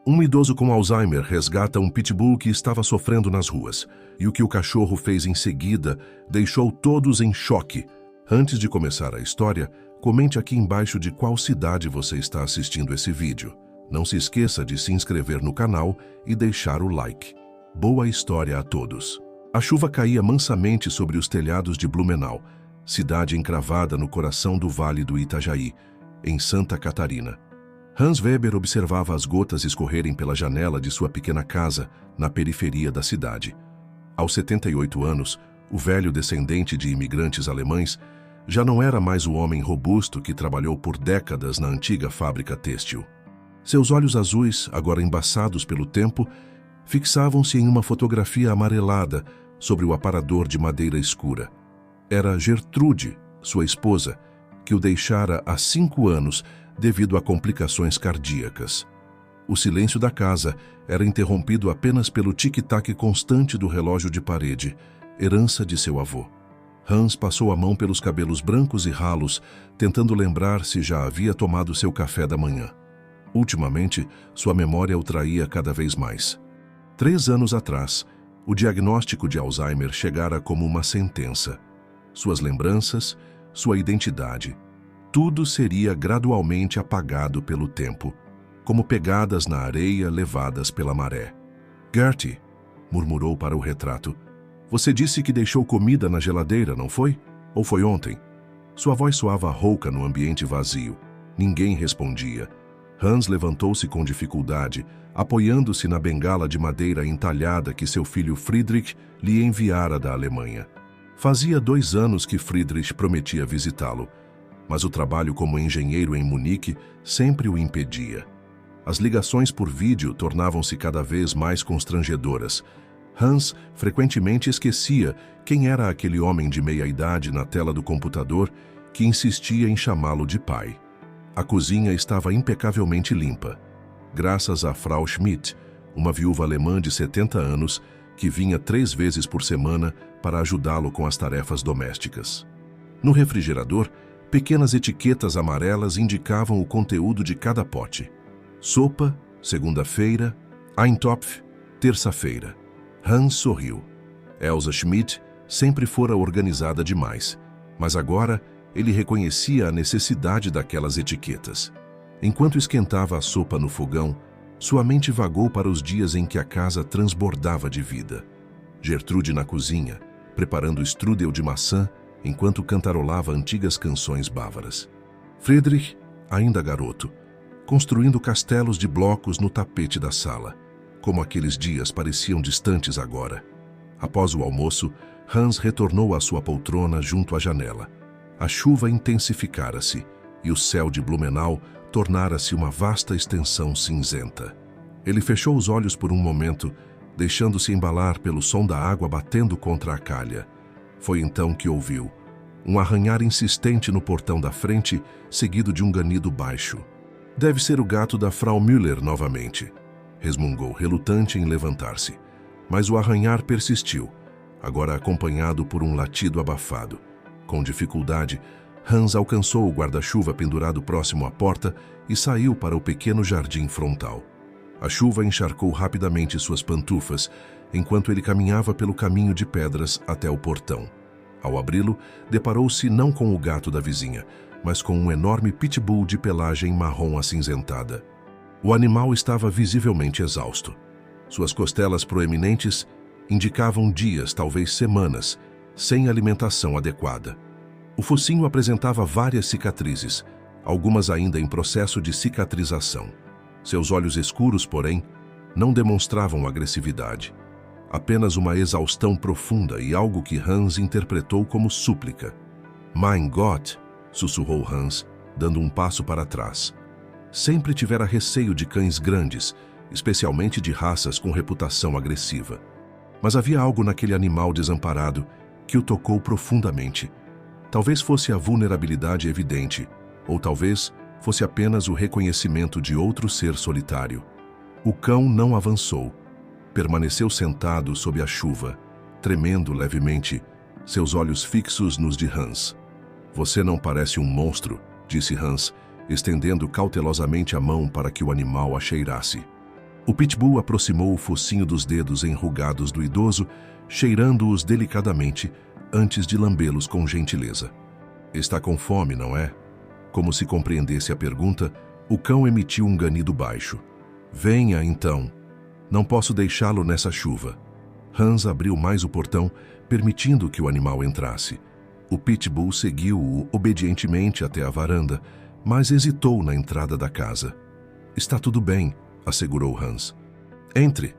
Um idoso com Alzheimer resgata um pitbull que estava sofrendo nas ruas, e o que o cachorro fez em seguida deixou todos em choque. Antes de começar a história, comente aqui embaixo de qual cidade você está assistindo esse vídeo. Não se esqueça de se inscrever no canal e deixar o like. Boa história a todos! A chuva caía mansamente sobre os telhados de Blumenau, cidade encravada no coração do Vale do Itajaí, em Santa Catarina. Hans Weber observava as gotas escorrerem pela janela de sua pequena casa na periferia da cidade. Aos 78 anos, o velho descendente de imigrantes alemães já não era mais o homem robusto que trabalhou por décadas na antiga fábrica têxtil. Seus olhos azuis, agora embaçados pelo tempo, fixavam-se em uma fotografia amarelada sobre o aparador de madeira escura. Era Gertrude, sua esposa, que o deixara há 5 anos devido a complicações cardíacas. O silêncio da casa era interrompido apenas pelo tic-tac constante do relógio de parede, herança de seu avô. Hans passou a mão pelos cabelos brancos e ralos, tentando lembrar se já havia tomado seu café da manhã. Ultimamente, sua memória o traía cada vez mais. 3 anos atrás, o diagnóstico de Alzheimer chegara como uma sentença. Suas lembranças, sua identidade, tudo seria gradualmente apagado pelo tempo, como pegadas na areia levadas pela maré. "Gertie", murmurou para o retrato, "você disse que deixou comida na geladeira, não foi? Ou foi ontem?" Sua voz soava rouca no ambiente vazio. Ninguém respondia. Hans levantou-se com dificuldade, apoiando-se na bengala de madeira entalhada que seu filho Friedrich lhe enviara da Alemanha. Fazia 2 anos que Friedrich prometia visitá-lo, mas o trabalho como engenheiro em Munique sempre o impedia. As ligações por vídeo tornavam-se cada vez mais constrangedoras. Hans frequentemente esquecia quem era aquele homem de meia-idade na tela do computador que insistia em chamá-lo de pai. A cozinha estava impecavelmente limpa, graças a Frau Schmidt, uma viúva alemã de 70 anos que vinha 3 vezes por semana para ajudá-lo com as tarefas domésticas. No refrigerador, pequenas etiquetas amarelas indicavam o conteúdo de cada pote. Sopa, segunda-feira, Eintopf, terça-feira. Hans sorriu. Elsa Schmidt sempre fora organizada demais, mas agora ele reconhecia a necessidade daquelas etiquetas. Enquanto esquentava a sopa no fogão, sua mente vagou para os dias em que a casa transbordava de vida. Gertrude na cozinha, preparando strudel de maçã, enquanto cantarolava antigas canções bávaras. Friedrich, ainda garoto, construindo castelos de blocos no tapete da sala, como aqueles dias pareciam distantes agora. Após o almoço, Hans retornou à sua poltrona junto à janela. A chuva intensificara-se e o céu de Blumenau tornara-se uma vasta extensão cinzenta. Ele fechou os olhos por um momento, deixando-se embalar pelo som da água batendo contra a calha. Foi então que ouviu um arranhar insistente no portão da frente, seguido de um ganido baixo. "Deve ser o gato da Frau Müller novamente", resmungou, relutante em levantar-se. Mas o arranhar persistiu, agora acompanhado por um latido abafado. Com dificuldade, Hans alcançou o guarda-chuva pendurado próximo à porta e saiu para o pequeno jardim frontal. A chuva encharcou rapidamente suas pantufas, enquanto ele caminhava pelo caminho de pedras até o portão. Ao abri-lo, deparou-se não com o gato da vizinha, mas com um enorme pitbull de pelagem marrom acinzentada. O animal estava visivelmente exausto. Suas costelas proeminentes indicavam dias, talvez semanas, sem alimentação adequada. O focinho apresentava várias cicatrizes, algumas ainda em processo de cicatrização. Seus olhos escuros, porém, não demonstravam agressividade. Apenas uma exaustão profunda e algo que Hans interpretou como súplica. "Mein Gott", sussurrou Hans, dando um passo para trás. Sempre tivera receio de cães grandes, especialmente de raças com reputação agressiva. Mas havia algo naquele animal desamparado que o tocou profundamente. Talvez fosse a vulnerabilidade evidente, ou talvez fosse apenas o reconhecimento de outro ser solitário. O cão não avançou. Permaneceu sentado sob a chuva, tremendo levemente, seus olhos fixos nos de Hans. "Você não parece um monstro", disse Hans, estendendo cautelosamente a mão para que o animal a cheirasse. O pitbull aproximou o focinho dos dedos enrugados do idoso, cheirando-os delicadamente antes de lambê-los com gentileza. Está com fome, não é? Como se compreendesse a pergunta, o cão emitiu um ganido baixo. Venha, então. Não posso deixá-lo nessa chuva. Hans abriu mais o portão, permitindo que o animal entrasse. O pitbull seguiu-o obedientemente até a varanda, mas hesitou na entrada da casa. Está tudo bem, assegurou Hans. Entre.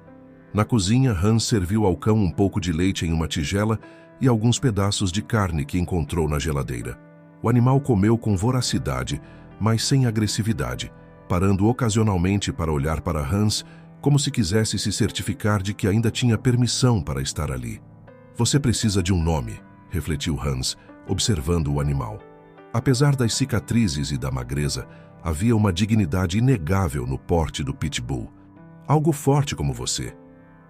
Na cozinha, Hans serviu ao cão um pouco de leite em uma tigela e alguns pedaços de carne que encontrou na geladeira. O animal comeu com voracidade, mas sem agressividade, parando ocasionalmente para olhar para Hans, como se quisesse se certificar de que ainda tinha permissão para estar ali. Você precisa de um nome, refletiu Hans, observando o animal. Apesar das cicatrizes e da magreza, havia uma dignidade inegável no porte do pitbull. Algo forte como você.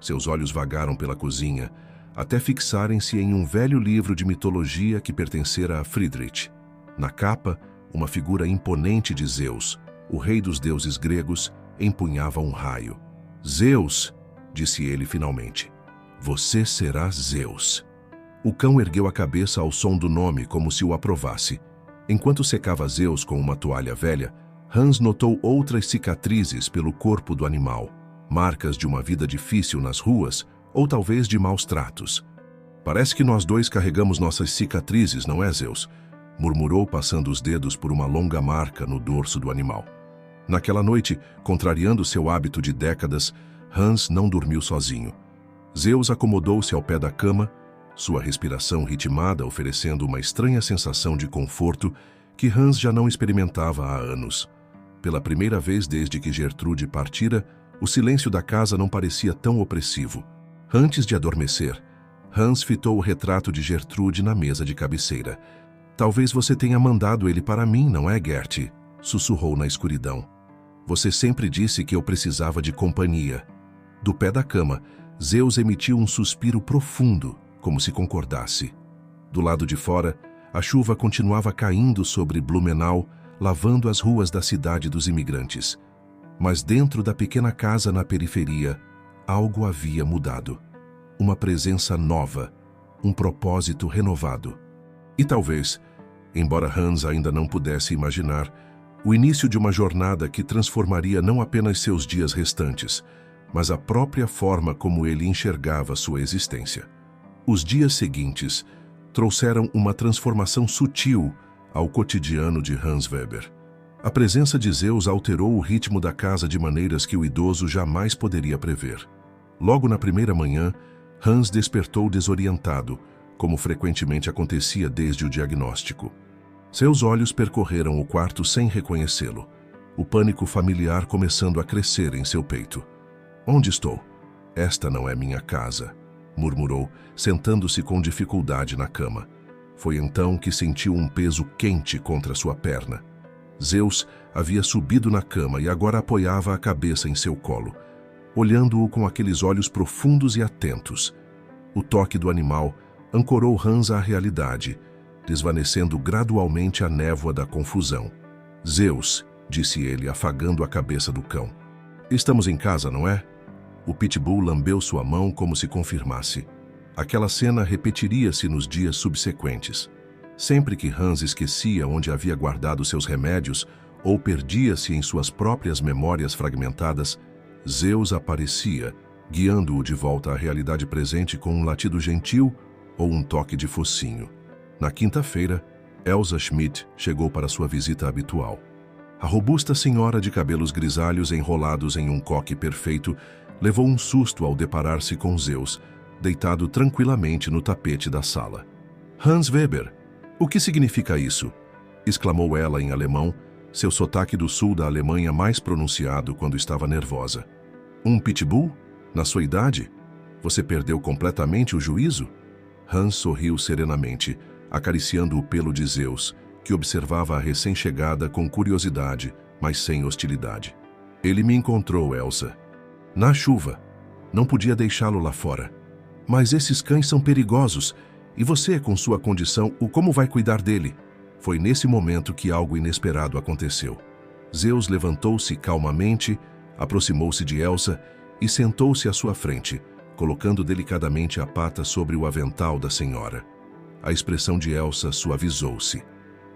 Seus olhos vagaram pela cozinha, até fixarem-se em um velho livro de mitologia que pertencera a Friedrich. Na capa, uma figura imponente de Zeus, o rei dos deuses gregos, empunhava um raio. Zeus, disse ele finalmente. Você será Zeus. O cão ergueu a cabeça ao som do nome como se o aprovasse. Enquanto secava Zeus com uma toalha velha, Hans notou outras cicatrizes pelo corpo do animal, marcas de uma vida difícil nas ruas ou talvez de maus tratos. Parece que nós dois carregamos nossas cicatrizes, não é, Zeus? Murmurou, passando os dedos por uma longa marca no dorso do animal. Naquela noite, contrariando seu hábito de décadas, Hans não dormiu sozinho. Zeus acomodou-se ao pé da cama, sua respiração ritmada oferecendo uma estranha sensação de conforto que Hans já não experimentava há anos. Pela primeira vez desde que Gertrude partira, o silêncio da casa não parecia tão opressivo. Antes de adormecer, Hans fitou o retrato de Gertrude na mesa de cabeceira. Talvez você tenha mandado ele para mim, não é, Gert? Sussurrou na escuridão. Você sempre disse que eu precisava de companhia. Do pé da cama, Zeus emitiu um suspiro profundo, como se concordasse. Do lado de fora, a chuva continuava caindo sobre Blumenau, lavando as ruas da cidade dos imigrantes. Mas dentro da pequena casa na periferia, algo havia mudado. Uma presença nova, um propósito renovado. E talvez, embora Hans ainda não pudesse imaginar, o início de uma jornada que transformaria não apenas seus dias restantes, mas a própria forma como ele enxergava sua existência. Os dias seguintes trouxeram uma transformação sutil ao cotidiano de Hans Weber. A presença de Zeus alterou o ritmo da casa de maneiras que o idoso jamais poderia prever. Logo na primeira manhã, Hans despertou desorientado, como frequentemente acontecia desde o diagnóstico. Seus olhos percorreram o quarto sem reconhecê-lo, o pânico familiar começando a crescer em seu peito. Onde estou? Esta não é minha casa, murmurou, sentando-se com dificuldade na cama. Foi então que sentiu um peso quente contra sua perna. Zeus havia subido na cama e agora apoiava a cabeça em seu colo, olhando-o com aqueles olhos profundos e atentos. O toque do animal ancorou Hans à realidade, desvanecendo gradualmente a névoa da confusão. Zeus, disse ele, afagando a cabeça do cão. Estamos em casa, não é? O pitbull lambeu sua mão como se confirmasse. Aquela cena repetiria-se nos dias subsequentes. Sempre que Hans esquecia onde havia guardado seus remédios ou perdia-se em suas próprias memórias fragmentadas, Zeus aparecia, guiando-o de volta à realidade presente com um latido gentil ou um toque de focinho. Na quinta-feira, Elsa Schmidt chegou para sua visita habitual. A robusta senhora de cabelos grisalhos enrolados em um coque perfeito levou um susto ao deparar-se com Zeus, deitado tranquilamente no tapete da sala. Hans Weber, o que significa isso? Exclamou ela em alemão, seu sotaque do sul da Alemanha mais pronunciado quando estava nervosa. Um pitbull? Na sua idade? Você perdeu completamente o juízo? Hans sorriu serenamente, acariciando o pelo de Zeus, que observava a recém-chegada com curiosidade, mas sem hostilidade. Ele me encontrou, Elsa. Na chuva. Não podia deixá-lo lá fora. Mas esses cães são perigosos, e você, com sua condição, como vai cuidar dele? Foi nesse momento que algo inesperado aconteceu. Zeus levantou-se calmamente, Aproximou-se de Elsa e sentou-se à sua frente, colocando delicadamente a pata sobre o avental da senhora. A expressão de Elsa suavizou-se.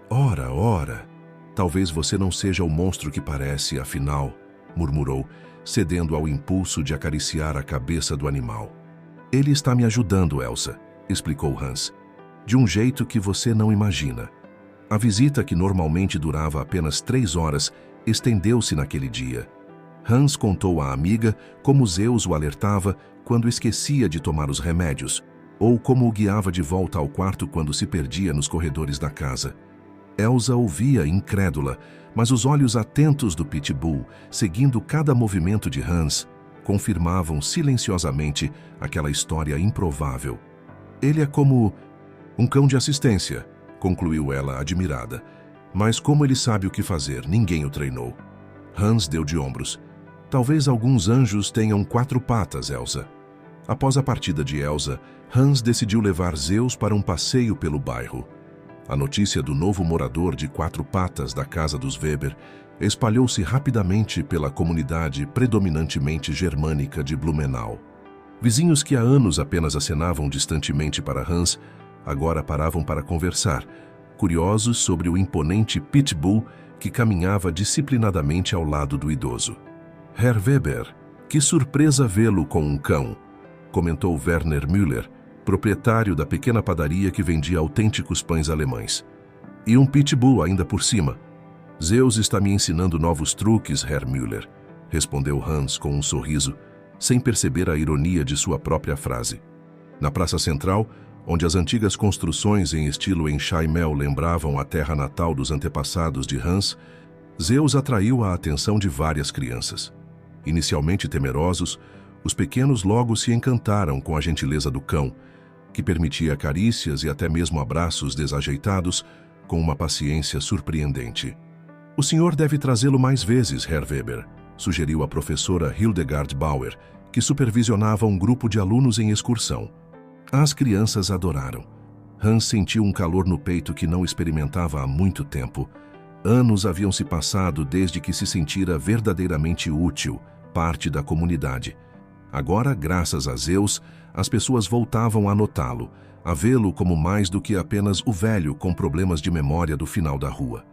Ora, ora, talvez você não seja o monstro que parece, afinal, murmurou, cedendo ao impulso de acariciar a cabeça do animal. Ele está me ajudando, Elsa, explicou Hans, de um jeito que você não imagina. A visita, que normalmente durava apenas 3 horas, estendeu-se naquele dia. Hans contou à amiga como Zeus o alertava quando esquecia de tomar os remédios, ou como o guiava de volta ao quarto quando se perdia nos corredores da casa. Elsa ouvia incrédula, mas os olhos atentos do Pitbull, seguindo cada movimento de Hans, confirmavam silenciosamente aquela história improvável. Ele é como um cão de assistência, concluiu ela admirada. Mas como ele sabe o que fazer, ninguém o treinou. Hans deu de ombros. Talvez alguns anjos tenham 4 patas, Elsa. Após a partida de Elsa, Hans decidiu levar Zeus para um passeio pelo bairro. A notícia do novo morador de 4 patas da casa dos Weber espalhou-se rapidamente pela comunidade predominantemente germânica de Blumenau. Vizinhos que há anos apenas acenavam distantemente para Hans, agora paravam para conversar, curiosos sobre o imponente Pitbull que caminhava disciplinadamente ao lado do idoso. Herr Weber, que surpresa vê-lo com um cão, comentou Werner Müller, proprietário da pequena padaria que vendia autênticos pães alemães. E um Pitbull ainda por cima. Zeus está me ensinando novos truques, Herr Müller, respondeu Hans com um sorriso, sem perceber a ironia de sua própria frase. Na praça central, onde as antigas construções em estilo enxaimel lembravam a terra natal dos antepassados de Hans, Zeus atraiu a atenção de várias crianças. Inicialmente temerosos, os pequenos logo se encantaram com a gentileza do cão, que permitia carícias e até mesmo abraços desajeitados com uma paciência surpreendente. O senhor deve trazê-lo mais vezes, Herr Weber, sugeriu a professora Hildegard Bauer, que supervisionava um grupo de alunos em excursão. As crianças adoraram. Hans sentiu um calor no peito que não experimentava há muito tempo. Anos haviam se passado desde que se sentira verdadeiramente útil, parte da comunidade. Agora, graças a Zeus, as pessoas voltavam a notá-lo, a vê-lo como mais do que apenas o velho com problemas de memória do final da rua.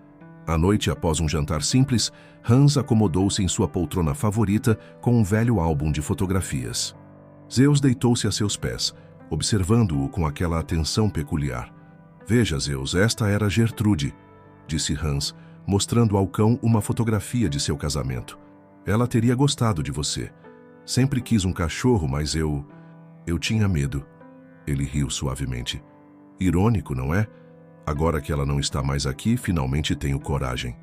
À noite, após um jantar simples, Hans acomodou-se em sua poltrona favorita com um velho álbum de fotografias. Zeus deitou-se a seus pés, observando-o com aquela atenção peculiar. Veja, Zeus, esta era Gertrude, disse Hans, mostrando ao cão uma fotografia de seu casamento. Ela teria gostado de você. Sempre quis um cachorro, mas eu tinha medo. Ele riu suavemente. Irônico, não é? Agora que ela não está mais aqui, finalmente tenho coragem.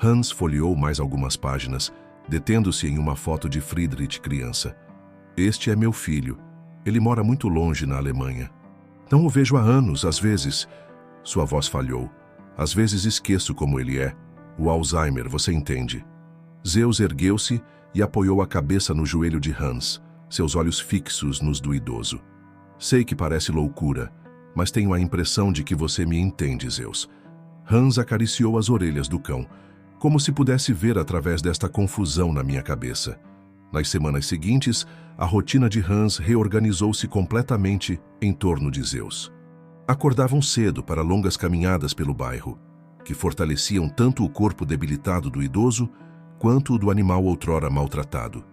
Hans folheou mais algumas páginas, detendo-se em uma foto de Friedrich criança. Este é meu filho. Ele mora muito longe na Alemanha. Não o vejo há anos, às vezes. Sua voz falhou. Às vezes esqueço como ele é. O Alzheimer, você entende. Zeus ergueu-se e apoiou a cabeça no joelho de Hans, seus olhos fixos nos do idoso. Sei que parece loucura, mas tenho a impressão de que você me entende, Zeus. Hans acariciou as orelhas do cão, como se pudesse ver através desta confusão na minha cabeça. Nas semanas seguintes, a rotina de Hans reorganizou-se completamente em torno de Zeus. Acordavam cedo para longas caminhadas pelo bairro, que fortaleciam tanto o corpo debilitado do idoso quanto o do animal outrora maltratado.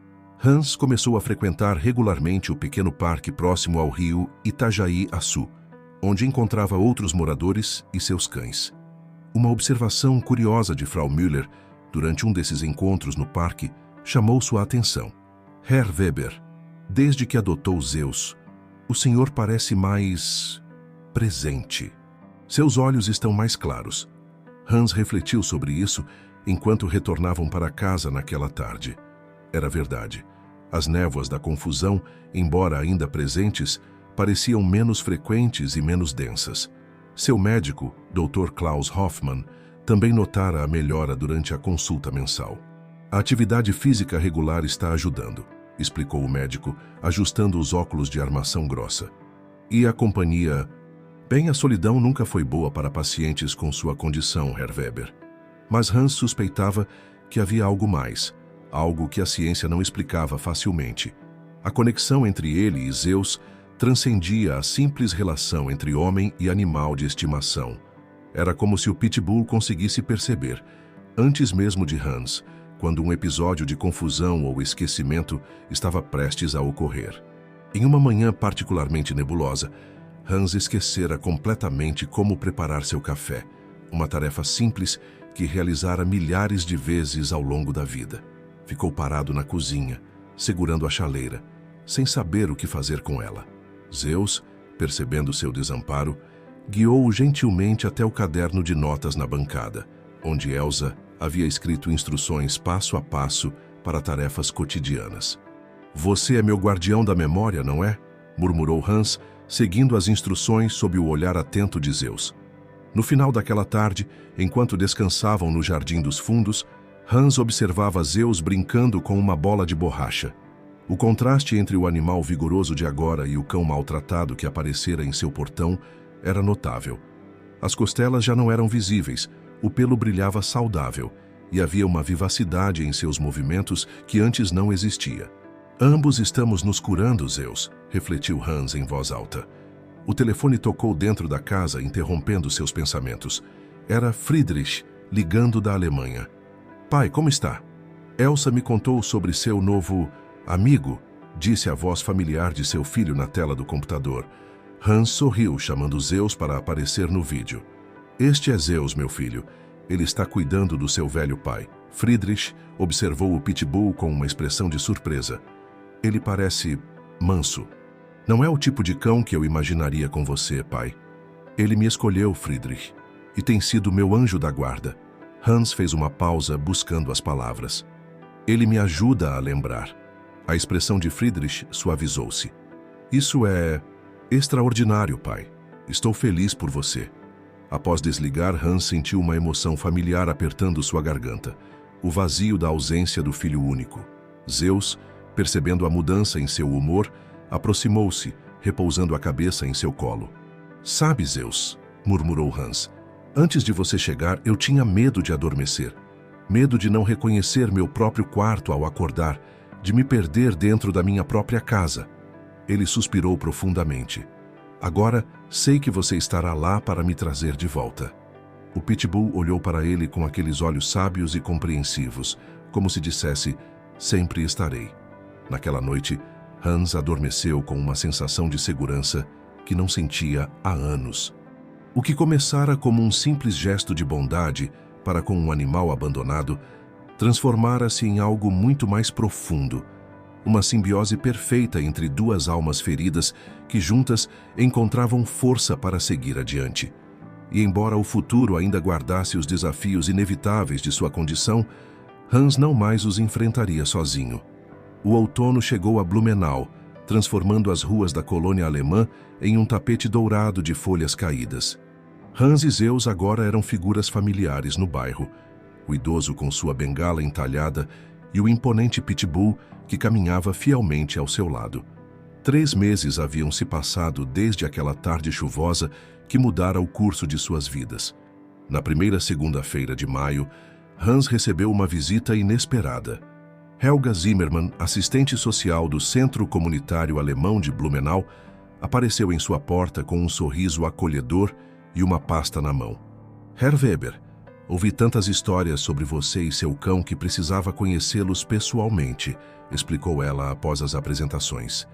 Hans começou a frequentar regularmente o pequeno parque próximo ao rio Itajaí-Açu, onde encontrava outros moradores e seus cães. Uma observação curiosa de Frau Müller, durante um desses encontros no parque, chamou sua atenção. Herr Weber, desde que adotou Zeus, o senhor parece mais presente. Seus olhos estão mais claros. Hans refletiu sobre isso enquanto retornavam para casa naquela tarde. Era verdade. As névoas da confusão, embora ainda presentes, pareciam menos frequentes e menos densas. Seu médico, Dr. Klaus Hoffmann, também notara a melhora durante a consulta mensal. A atividade física regular está ajudando, explicou o médico, ajustando os óculos de armação grossa. E a companhia... Bem, a solidão nunca foi boa para pacientes com sua condição, Herr Weber. Mas Hans suspeitava que havia algo mais, algo que a ciência não explicava facilmente. A conexão entre ele e Zeus transcendia a simples relação entre homem e animal de estimação. Era como se o Pitbull conseguisse perceber, antes mesmo de Hans, quando um episódio de confusão ou esquecimento estava prestes a ocorrer. Em uma manhã particularmente nebulosa, Hans esquecera completamente como preparar seu café, uma tarefa simples que realizara milhares de vezes ao longo da vida. Ficou parado na cozinha, segurando a chaleira, sem saber o que fazer com ela. Zeus, percebendo seu desamparo, guiou-o gentilmente até o caderno de notas na bancada, onde Elsa havia escrito instruções passo a passo para tarefas cotidianas. "Você é meu guardião da memória, não é?", murmurou Hans, seguindo as instruções sob o olhar atento de Zeus. No final daquela tarde, enquanto descansavam no Jardim dos Fundos, Hans observava Zeus brincando com uma bola de borracha. O contraste entre o animal vigoroso de agora e o cão maltratado que aparecera em seu portão era notável. As costelas já não eram visíveis, o pelo brilhava saudável e havia uma vivacidade em seus movimentos que antes não existia. "Ambos estamos nos curando, Zeus", refletiu Hans em voz alta. O telefone tocou dentro da casa, interrompendo seus pensamentos. Era Friedrich, ligando da Alemanha. "Pai, como está?" "Elsa me contou sobre seu novo amigo", disse a voz familiar de seu filho na tela do computador. Hans sorriu, chamando Zeus para aparecer no vídeo. "Este é Zeus, meu filho. Ele está cuidando do seu velho pai." Friedrich observou o Pitbull com uma expressão de surpresa. "Ele parece manso. Não é o tipo de cão que eu imaginaria com você, pai." "Ele me escolheu, Friedrich, e tem sido meu anjo da guarda." Hans fez uma pausa, buscando as palavras. "Ele me ajuda a lembrar." A expressão de Friedrich suavizou-se. "Isso é extraordinário, pai. Estou feliz por você." Após desligar, Hans sentiu uma emoção familiar apertando sua garganta, o vazio da ausência do filho único. Zeus, percebendo a mudança em seu humor, aproximou-se, repousando a cabeça em seu colo. "Sabe, Zeus", murmurou Hans, "antes de você chegar, eu tinha medo de adormecer. Medo de não reconhecer meu próprio quarto ao acordar, de me perder dentro da minha própria casa." Ele suspirou profundamente. "Agora sei que você estará lá para me trazer de volta." O Pitbull olhou para ele com aqueles olhos sábios e compreensivos, como se dissesse, "Sempre estarei." Naquela noite, Hans adormeceu com uma sensação de segurança que não sentia há anos. O que começara como um simples gesto de bondade para com um animal abandonado, transformara-se em algo muito mais profundo, uma simbiose perfeita entre duas almas feridas que juntas encontravam força para seguir adiante. E embora o futuro ainda guardasse os desafios inevitáveis de sua condição, Hans não mais os enfrentaria sozinho. O outono chegou a Blumenau, transformando as ruas da colônia alemã em um tapete dourado de folhas caídas. Hans e Zeus agora eram figuras familiares no bairro, o idoso com sua bengala entalhada e o imponente Pitbull que caminhava fielmente ao seu lado. 3 meses haviam se passado desde aquela tarde chuvosa que mudara o curso de suas vidas. Na primeira segunda-feira de maio, Hans recebeu uma visita inesperada. Helga Zimmermann, assistente social do Centro Comunitário Alemão de Blumenau, apareceu em sua porta com um sorriso acolhedor e uma pasta na mão. "Herr Weber, ouvi tantas histórias sobre você e seu cão que precisava conhecê-los pessoalmente", explicou ela após as apresentações.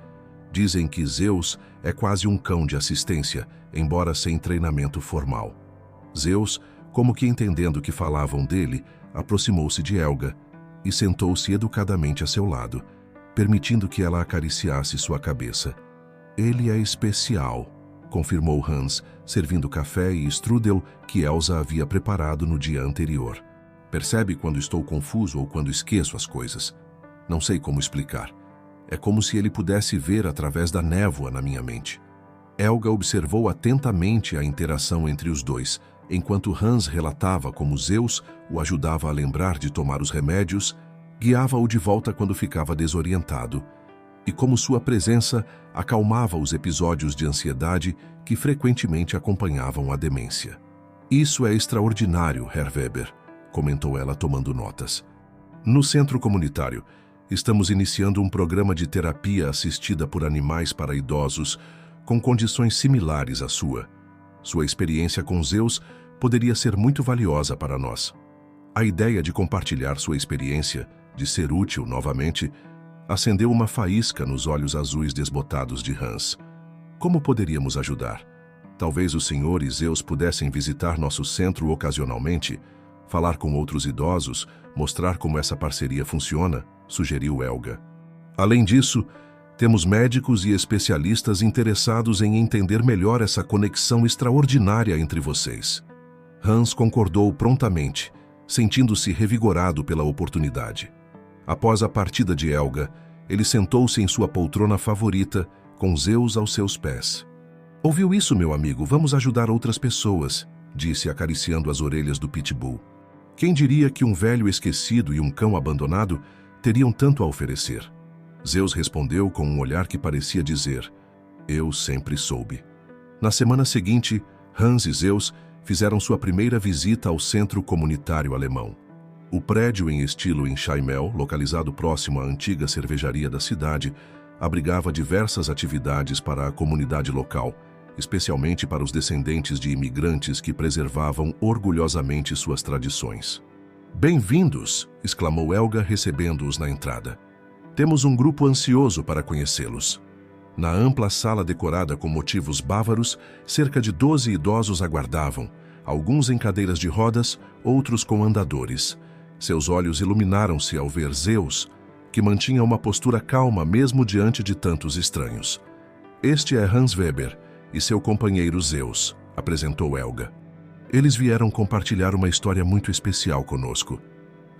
"Dizem que Zeus é quase um cão de assistência, embora sem treinamento formal." Zeus, como que entendendo que falavam dele, aproximou-se de Helga e sentou-se educadamente a seu lado, permitindo que ela acariciasse sua cabeça. "Ele é especial", confirmou Hans, servindo café e strudel que Elsa havia preparado no dia anterior. "Percebe quando estou confuso ou quando esqueço as coisas? Não sei como explicar. É como se ele pudesse ver através da névoa na minha mente." Helga observou atentamente a interação entre os dois, enquanto Hans relatava como Zeus o ajudava a lembrar de tomar os remédios, guiava-o de volta quando ficava desorientado, e como sua presença acalmava os episódios de ansiedade que frequentemente acompanhavam a demência. "Isso é extraordinário, Herr Weber", comentou ela tomando notas. No centro comunitário, estamos iniciando um programa de terapia assistida por animais para idosos com condições similares à sua. Sua experiência com Zeus poderia ser muito valiosa para nós. A ideia de compartilhar sua experiência, de ser útil novamente, acendeu uma faísca nos olhos azuis desbotados de Hans. Como poderíamos ajudar? Talvez o senhor e Zeus pudessem visitar nosso centro ocasionalmente, falar com outros idosos, mostrar como essa parceria funciona, sugeriu Helga. Além disso, temos médicos e especialistas interessados em entender melhor essa conexão extraordinária entre vocês. Hans concordou prontamente, sentindo-se revigorado pela oportunidade. Após a partida de Helga, ele sentou-se em sua poltrona favorita, com Zeus aos seus pés. Ouviu isso, meu amigo? Vamos ajudar outras pessoas, disse acariciando as orelhas do Pitbull. Quem diria que um velho esquecido e um cão abandonado teriam tanto a oferecer? Zeus respondeu com um olhar que parecia dizer: eu sempre soube. Na semana seguinte, Hans e Zeus fizeram sua primeira visita ao centro comunitário alemão. O prédio em estilo Enxaimel, localizado próximo à antiga cervejaria da cidade, abrigava diversas atividades para a comunidade local, especialmente para os descendentes de imigrantes que preservavam orgulhosamente suas tradições. Bem-vindos! Exclamou Helga, recebendo-os na entrada. Temos um grupo ansioso para conhecê-los. Na ampla sala decorada com motivos bávaros, cerca de 12 idosos aguardavam, alguns em cadeiras de rodas, outros com andadores. Seus olhos iluminaram-se ao ver Zeus, que mantinha uma postura calma mesmo diante de tantos estranhos. Este é Hans Weber e seu companheiro Zeus, apresentou Helga. Eles vieram compartilhar uma história muito especial conosco.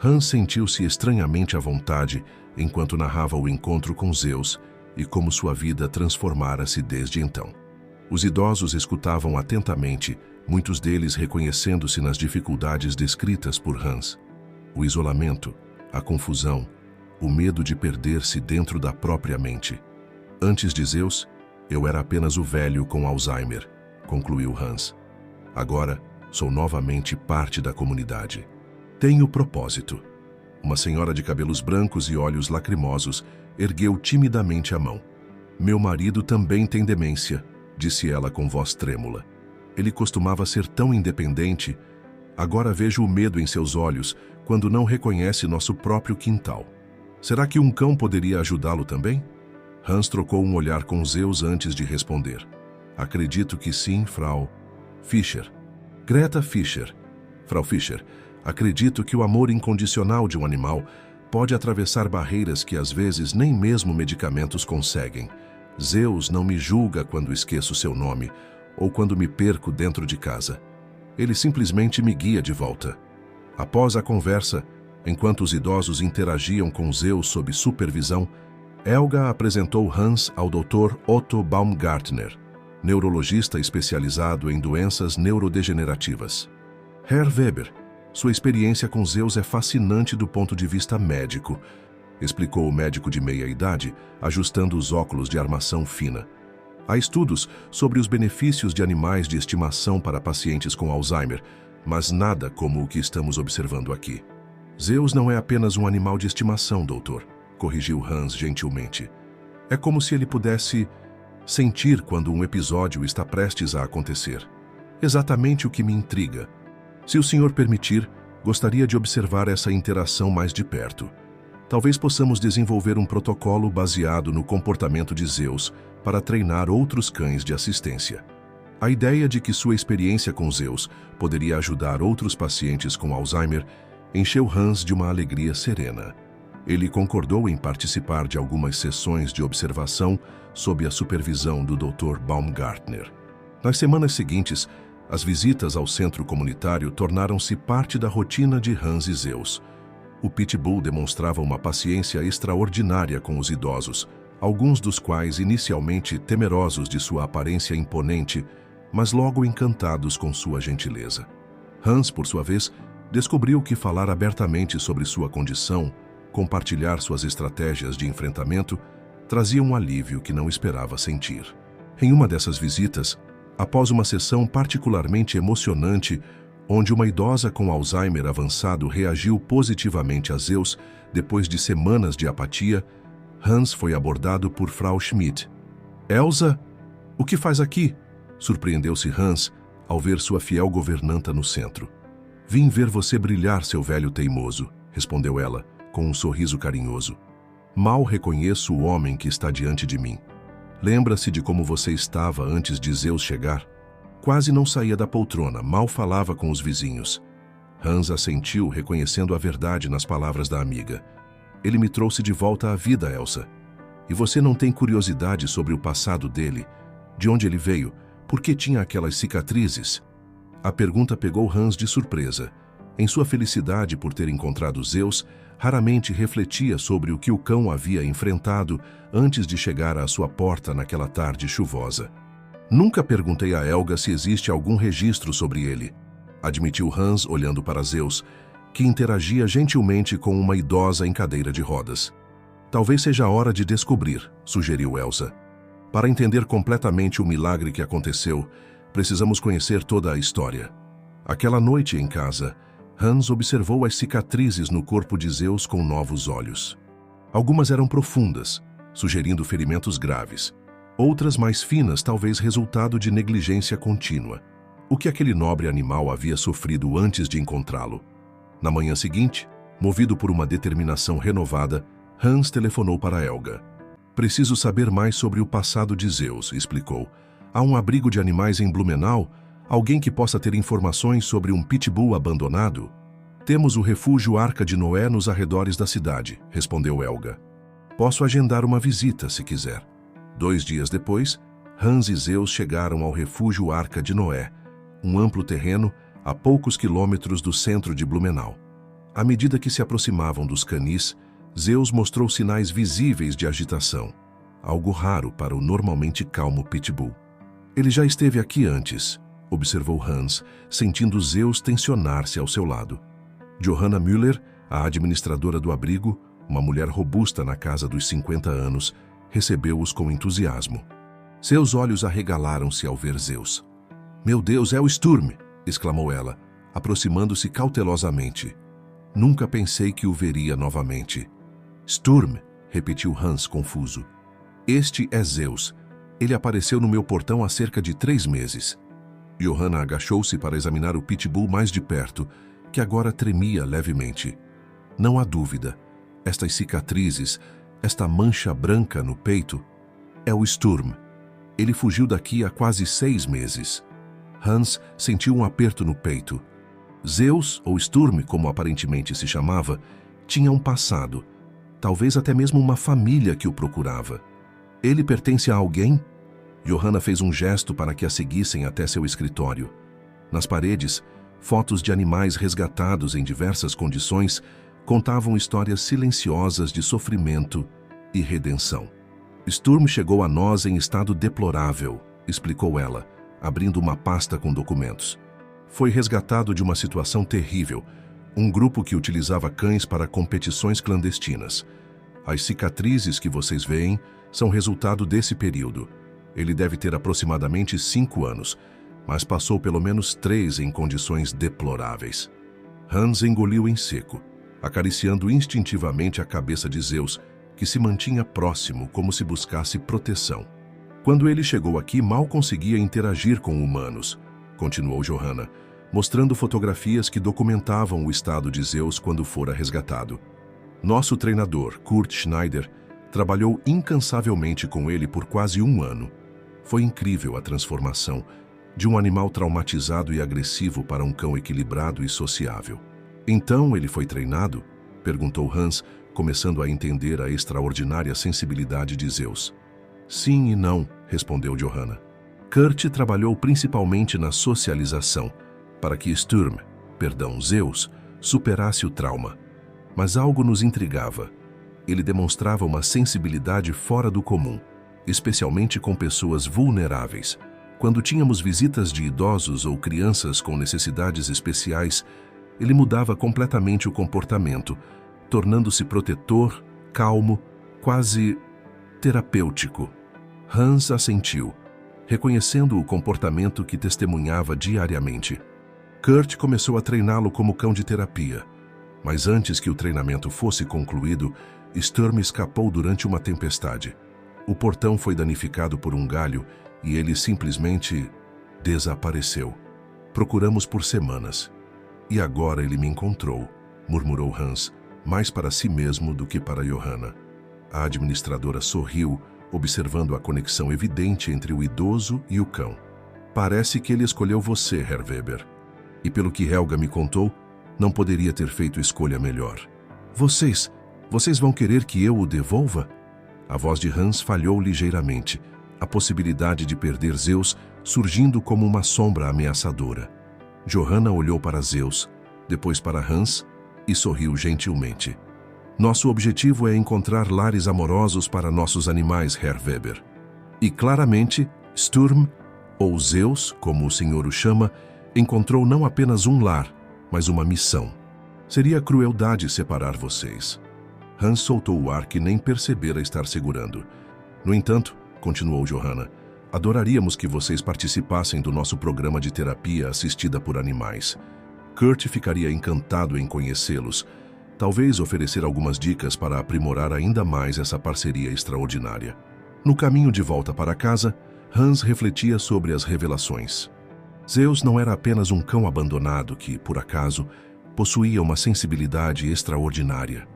Hans sentiu-se estranhamente à vontade enquanto narrava o encontro com Zeus e como sua vida transformara-se desde então. Os idosos escutavam atentamente, muitos deles reconhecendo-se nas dificuldades descritas por Hans. O isolamento, a confusão, o medo de perder-se dentro da própria mente. Antes de Zeus, eu era apenas o velho com Alzheimer, concluiu Hans. Agora, sou novamente parte da comunidade. Tenho propósito. Uma senhora de cabelos brancos e olhos lacrimosos ergueu timidamente a mão. Meu marido também tem demência, disse ela com voz trêmula. Ele costumava ser tão independente. Agora vejo o medo em seus olhos quando não reconhece nosso próprio quintal. Será que um cão poderia ajudá-lo também? Hans trocou um olhar com Zeus antes de responder. Acredito que sim, Frau Fischer. Greta Fischer. Frau Fischer, acredito que o amor incondicional de um animal pode atravessar barreiras que às vezes nem mesmo medicamentos conseguem. Zeus não me julga quando esqueço seu nome ou quando me perco dentro de casa. Ele simplesmente me guia de volta. Após a conversa, enquanto os idosos interagiam com Zeus sob supervisão, Helga apresentou Hans ao Dr. Otto Baumgartner, neurologista especializado em doenças neurodegenerativas. Herr Weber, sua experiência com Zeus é fascinante do ponto de vista médico, explicou o médico de meia-idade, ajustando os óculos de armação fina. Há estudos sobre os benefícios de animais de estimação para pacientes com Alzheimer, mas nada como o que estamos observando aqui. Zeus não é apenas um animal de estimação, doutor, corrigiu Hans gentilmente. É como se ele pudesse sentir quando um episódio está prestes a acontecer. Exatamente o que me intriga. Se o senhor permitir, gostaria de observar essa interação mais de perto. Talvez possamos desenvolver um protocolo baseado no comportamento de Zeus para treinar outros cães de assistência. A ideia de que sua experiência com Zeus poderia ajudar outros pacientes com Alzheimer encheu Hans de uma alegria serena. Ele concordou em participar de algumas sessões de observação sob a supervisão do Dr. Baumgartner. Nas semanas seguintes, as visitas ao centro comunitário tornaram-se parte da rotina de Hans e Zeus. O Pitbull demonstrava uma paciência extraordinária com os idosos, alguns dos quais inicialmente temerosos de sua aparência imponente, mas logo encantados com sua gentileza. Hans, por sua vez, descobriu que falar abertamente sobre sua condição, compartilhar suas estratégias de enfrentamento, trazia um alívio que não esperava sentir. Em uma dessas visitas, após uma sessão particularmente emocionante, onde uma idosa com Alzheimer avançado reagiu positivamente a Zeus depois de semanas de apatia, Hans foi abordado por Frau Schmidt. Elsa, o que faz aqui? Surpreendeu-se Hans ao ver sua fiel governanta no centro. Vim ver você brilhar, seu velho teimoso, respondeu ela, com um sorriso carinhoso. Mal reconheço o homem que está diante de mim. Lembra-se de como você estava antes de Zeus chegar? Quase não saía da poltrona, mal falava com os vizinhos. Hans assentiu, reconhecendo a verdade nas palavras da amiga. Ele me trouxe de volta à vida, Elsa. E você não tem curiosidade sobre o passado dele? De onde ele veio? Por que tinha aquelas cicatrizes? A pergunta pegou Hans de surpresa. Em sua felicidade por ter encontrado Zeus, raramente refletia sobre o que o cão havia enfrentado antes de chegar à sua porta naquela tarde chuvosa. Nunca perguntei a Helga se existe algum registro sobre ele, admitiu Hans olhando para Zeus, que interagia gentilmente com uma idosa em cadeira de rodas. Talvez seja a hora de descobrir, sugeriu Elsa. Para entender completamente o milagre que aconteceu, precisamos conhecer toda a história. Aquela noite em casa, Hans observou as cicatrizes no corpo de Zeus com novos olhos. Algumas eram profundas, sugerindo ferimentos graves. Outras mais finas, talvez resultado de negligência contínua. O que aquele nobre animal havia sofrido antes de encontrá-lo? Na manhã seguinte, movido por uma determinação renovada, Hans telefonou para Helga. Preciso saber mais sobre o passado de Zeus, explicou. Há um abrigo de animais em Blumenau? Alguém que possa ter informações sobre um pitbull abandonado? Temos o refúgio Arca de Noé nos arredores da cidade, respondeu Helga. Posso agendar uma visita, se quiser. 2 dias depois, Hans e Zeus chegaram ao refúgio Arca de Noé, um amplo terreno a poucos quilômetros do centro de Blumenau. À medida que se aproximavam dos canis, Zeus mostrou sinais visíveis de agitação, algo raro para o normalmente calmo pitbull. Ele já esteve aqui antes, observou Hans, sentindo Zeus tensionar-se ao seu lado. Johanna Müller, a administradora do abrigo, uma mulher robusta na casa dos 50 anos, recebeu-os com entusiasmo. Seus olhos arregalaram-se ao ver Zeus. Meu Deus, é o Sturm! Exclamou ela, aproximando-se cautelosamente. Nunca pensei que o veria novamente. Sturm, repetiu Hans confuso. Este é Zeus. Ele apareceu no meu portão há cerca de 3 meses. Johanna agachou-se para examinar o pitbull mais de perto, que agora tremia levemente. Não há dúvida. Estas cicatrizes, esta mancha branca no peito, é o Sturm. Ele fugiu daqui há quase 6 meses. Hans sentiu um aperto no peito. Zeus, ou Sturm, como aparentemente se chamava, tinha um passado, talvez até mesmo uma família que o procurava. Ele pertence a alguém? Johanna fez um gesto para que a seguissem até seu escritório. Nas paredes, fotos de animais resgatados em diversas condições contavam histórias silenciosas de sofrimento e redenção. Sturm chegou a nós em estado deplorável, explicou ela, abrindo uma pasta com documentos. Foi resgatado de uma situação terrível, um grupo que utilizava cães para competições clandestinas. As cicatrizes que vocês veem são resultado desse período. Ele deve ter aproximadamente 5 anos, mas passou pelo menos 3 em condições deploráveis. Hans engoliu em seco, acariciando instintivamente a cabeça de Zeus, que se mantinha próximo como se buscasse proteção. Quando ele chegou aqui, mal conseguia interagir com humanos, continuou Johanna, mostrando fotografias que documentavam o estado de Zeus quando fora resgatado. Nosso treinador, Kurt Schneider, trabalhou incansavelmente com ele por quase 1 ano. Foi incrível a transformação de um animal traumatizado e agressivo para um cão equilibrado e sociável. Então ele foi treinado? Perguntou Hans, começando a entender a extraordinária sensibilidade de Zeus. Sim e não, respondeu Johanna. Kurt trabalhou principalmente na socialização, para que Zeus, superasse o trauma. Mas algo nos intrigava. Ele demonstrava uma sensibilidade fora do comum, especialmente com pessoas vulneráveis. Quando tínhamos visitas de idosos ou crianças com necessidades especiais, ele mudava completamente o comportamento, tornando-se protetor, calmo, quase terapêutico. Hans assentiu, reconhecendo o comportamento que testemunhava diariamente. Kurt começou a treiná-lo como cão de terapia, mas antes que o treinamento fosse concluído, Sturm escapou durante uma tempestade. O portão foi danificado por um galho e ele simplesmente desapareceu. Procuramos por semanas. E agora ele me encontrou, murmurou Hans, mais para si mesmo do que para Johanna. A administradora sorriu, observando a conexão evidente entre o idoso e o cão. Parece que ele escolheu você, Herr Weber. E pelo que Helga me contou, não poderia ter feito escolha melhor. Vocês vão querer que eu o devolva? A voz de Hans falhou ligeiramente, a possibilidade de perder Zeus surgindo como uma sombra ameaçadora. Johanna olhou para Zeus, depois para Hans e sorriu gentilmente. Nosso objetivo é encontrar lares amorosos para nossos animais, Herr Weber. E claramente, Sturm, ou Zeus, como o senhor o chama, encontrou não apenas um lar, mas uma missão. Seria crueldade separar vocês. Hans soltou o ar que nem percebera estar segurando. No entanto, continuou Johanna, adoraríamos que vocês participassem do nosso programa de terapia assistida por animais. Kurt ficaria encantado em conhecê-los, talvez oferecer algumas dicas para aprimorar ainda mais essa parceria extraordinária. No caminho de volta para casa, Hans refletia sobre as revelações. Zeus não era apenas um cão abandonado que, por acaso, possuía uma sensibilidade extraordinária.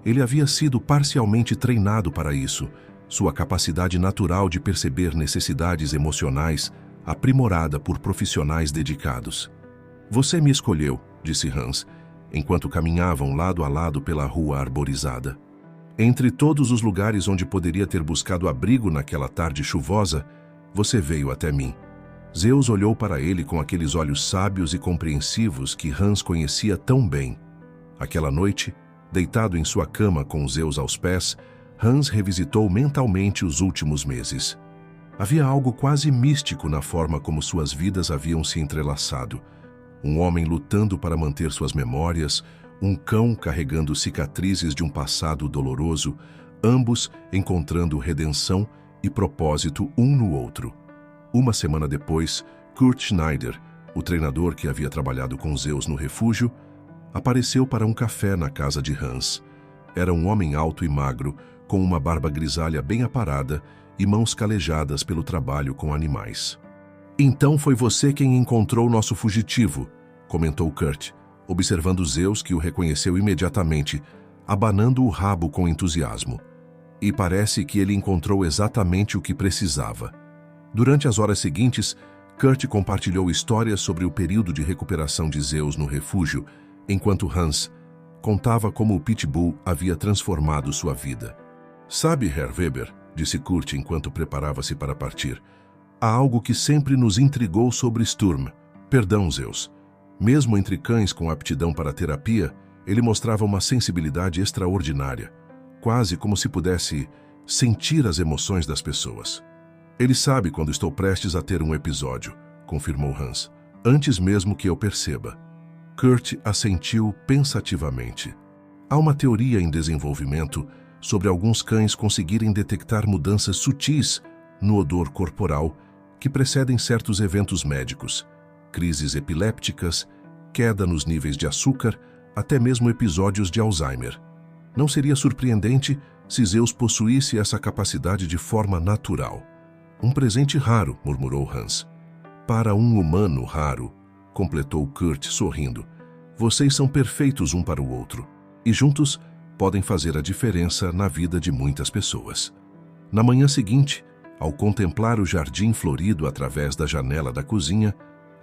Ele havia sido parcialmente treinado para isso, sua capacidade natural de perceber necessidades emocionais, aprimorada por profissionais dedicados. Você me escolheu, disse Hans, enquanto caminhavam lado a lado pela rua arborizada. Entre todos os lugares onde poderia ter buscado abrigo naquela tarde chuvosa, você veio até mim. Zeus olhou para ele com aqueles olhos sábios e compreensivos que Hans conhecia tão bem. Aquela noite, deitado em sua cama com Zeus aos pés, Hans revisitou mentalmente os últimos meses. Havia algo quase místico na forma como suas vidas haviam se entrelaçado. Um homem lutando para manter suas memórias, um cão carregando cicatrizes de um passado doloroso, ambos encontrando redenção e propósito um no outro. Uma semana depois, Kurt Schneider, o treinador que havia trabalhado com Zeus no refúgio, apareceu para um café na casa de Hans. Era um homem alto e magro, com uma barba grisalha bem aparada e mãos calejadas pelo trabalho com animais. Então foi você quem encontrou nosso fugitivo, comentou Kurt, observando Zeus, que o reconheceu imediatamente, abanando o rabo com entusiasmo. E parece que ele encontrou exatamente o que precisava. Durante as horas seguintes, Kurt compartilhou histórias sobre o período de recuperação de Zeus no refúgio, enquanto Hans contava como o Pitbull havia transformado sua vida. Sabe, Herr Weber, disse Kurt enquanto preparava-se para partir, há algo que sempre nos intrigou sobre Sturm. Perdão, Zeus. Mesmo entre cães com aptidão para terapia, ele mostrava uma sensibilidade extraordinária, quase como se pudesse sentir as emoções das pessoas. Ele sabe quando estou prestes a ter um episódio, confirmou Hans, antes mesmo que eu perceba. Kurt assentiu pensativamente. Há uma teoria em desenvolvimento sobre alguns cães conseguirem detectar mudanças sutis no odor corporal que precedem certos eventos médicos, crises epilépticas, queda nos níveis de açúcar, até mesmo episódios de Alzheimer. Não seria surpreendente se Zeus possuísse essa capacidade de forma natural. Um presente raro, murmurou Hans. Para um humano raro, completou Kurt sorrindo. Vocês são perfeitos um para o outro, e juntos podem fazer a diferença na vida de muitas pessoas. Na manhã seguinte, ao contemplar o jardim florido através da janela da cozinha,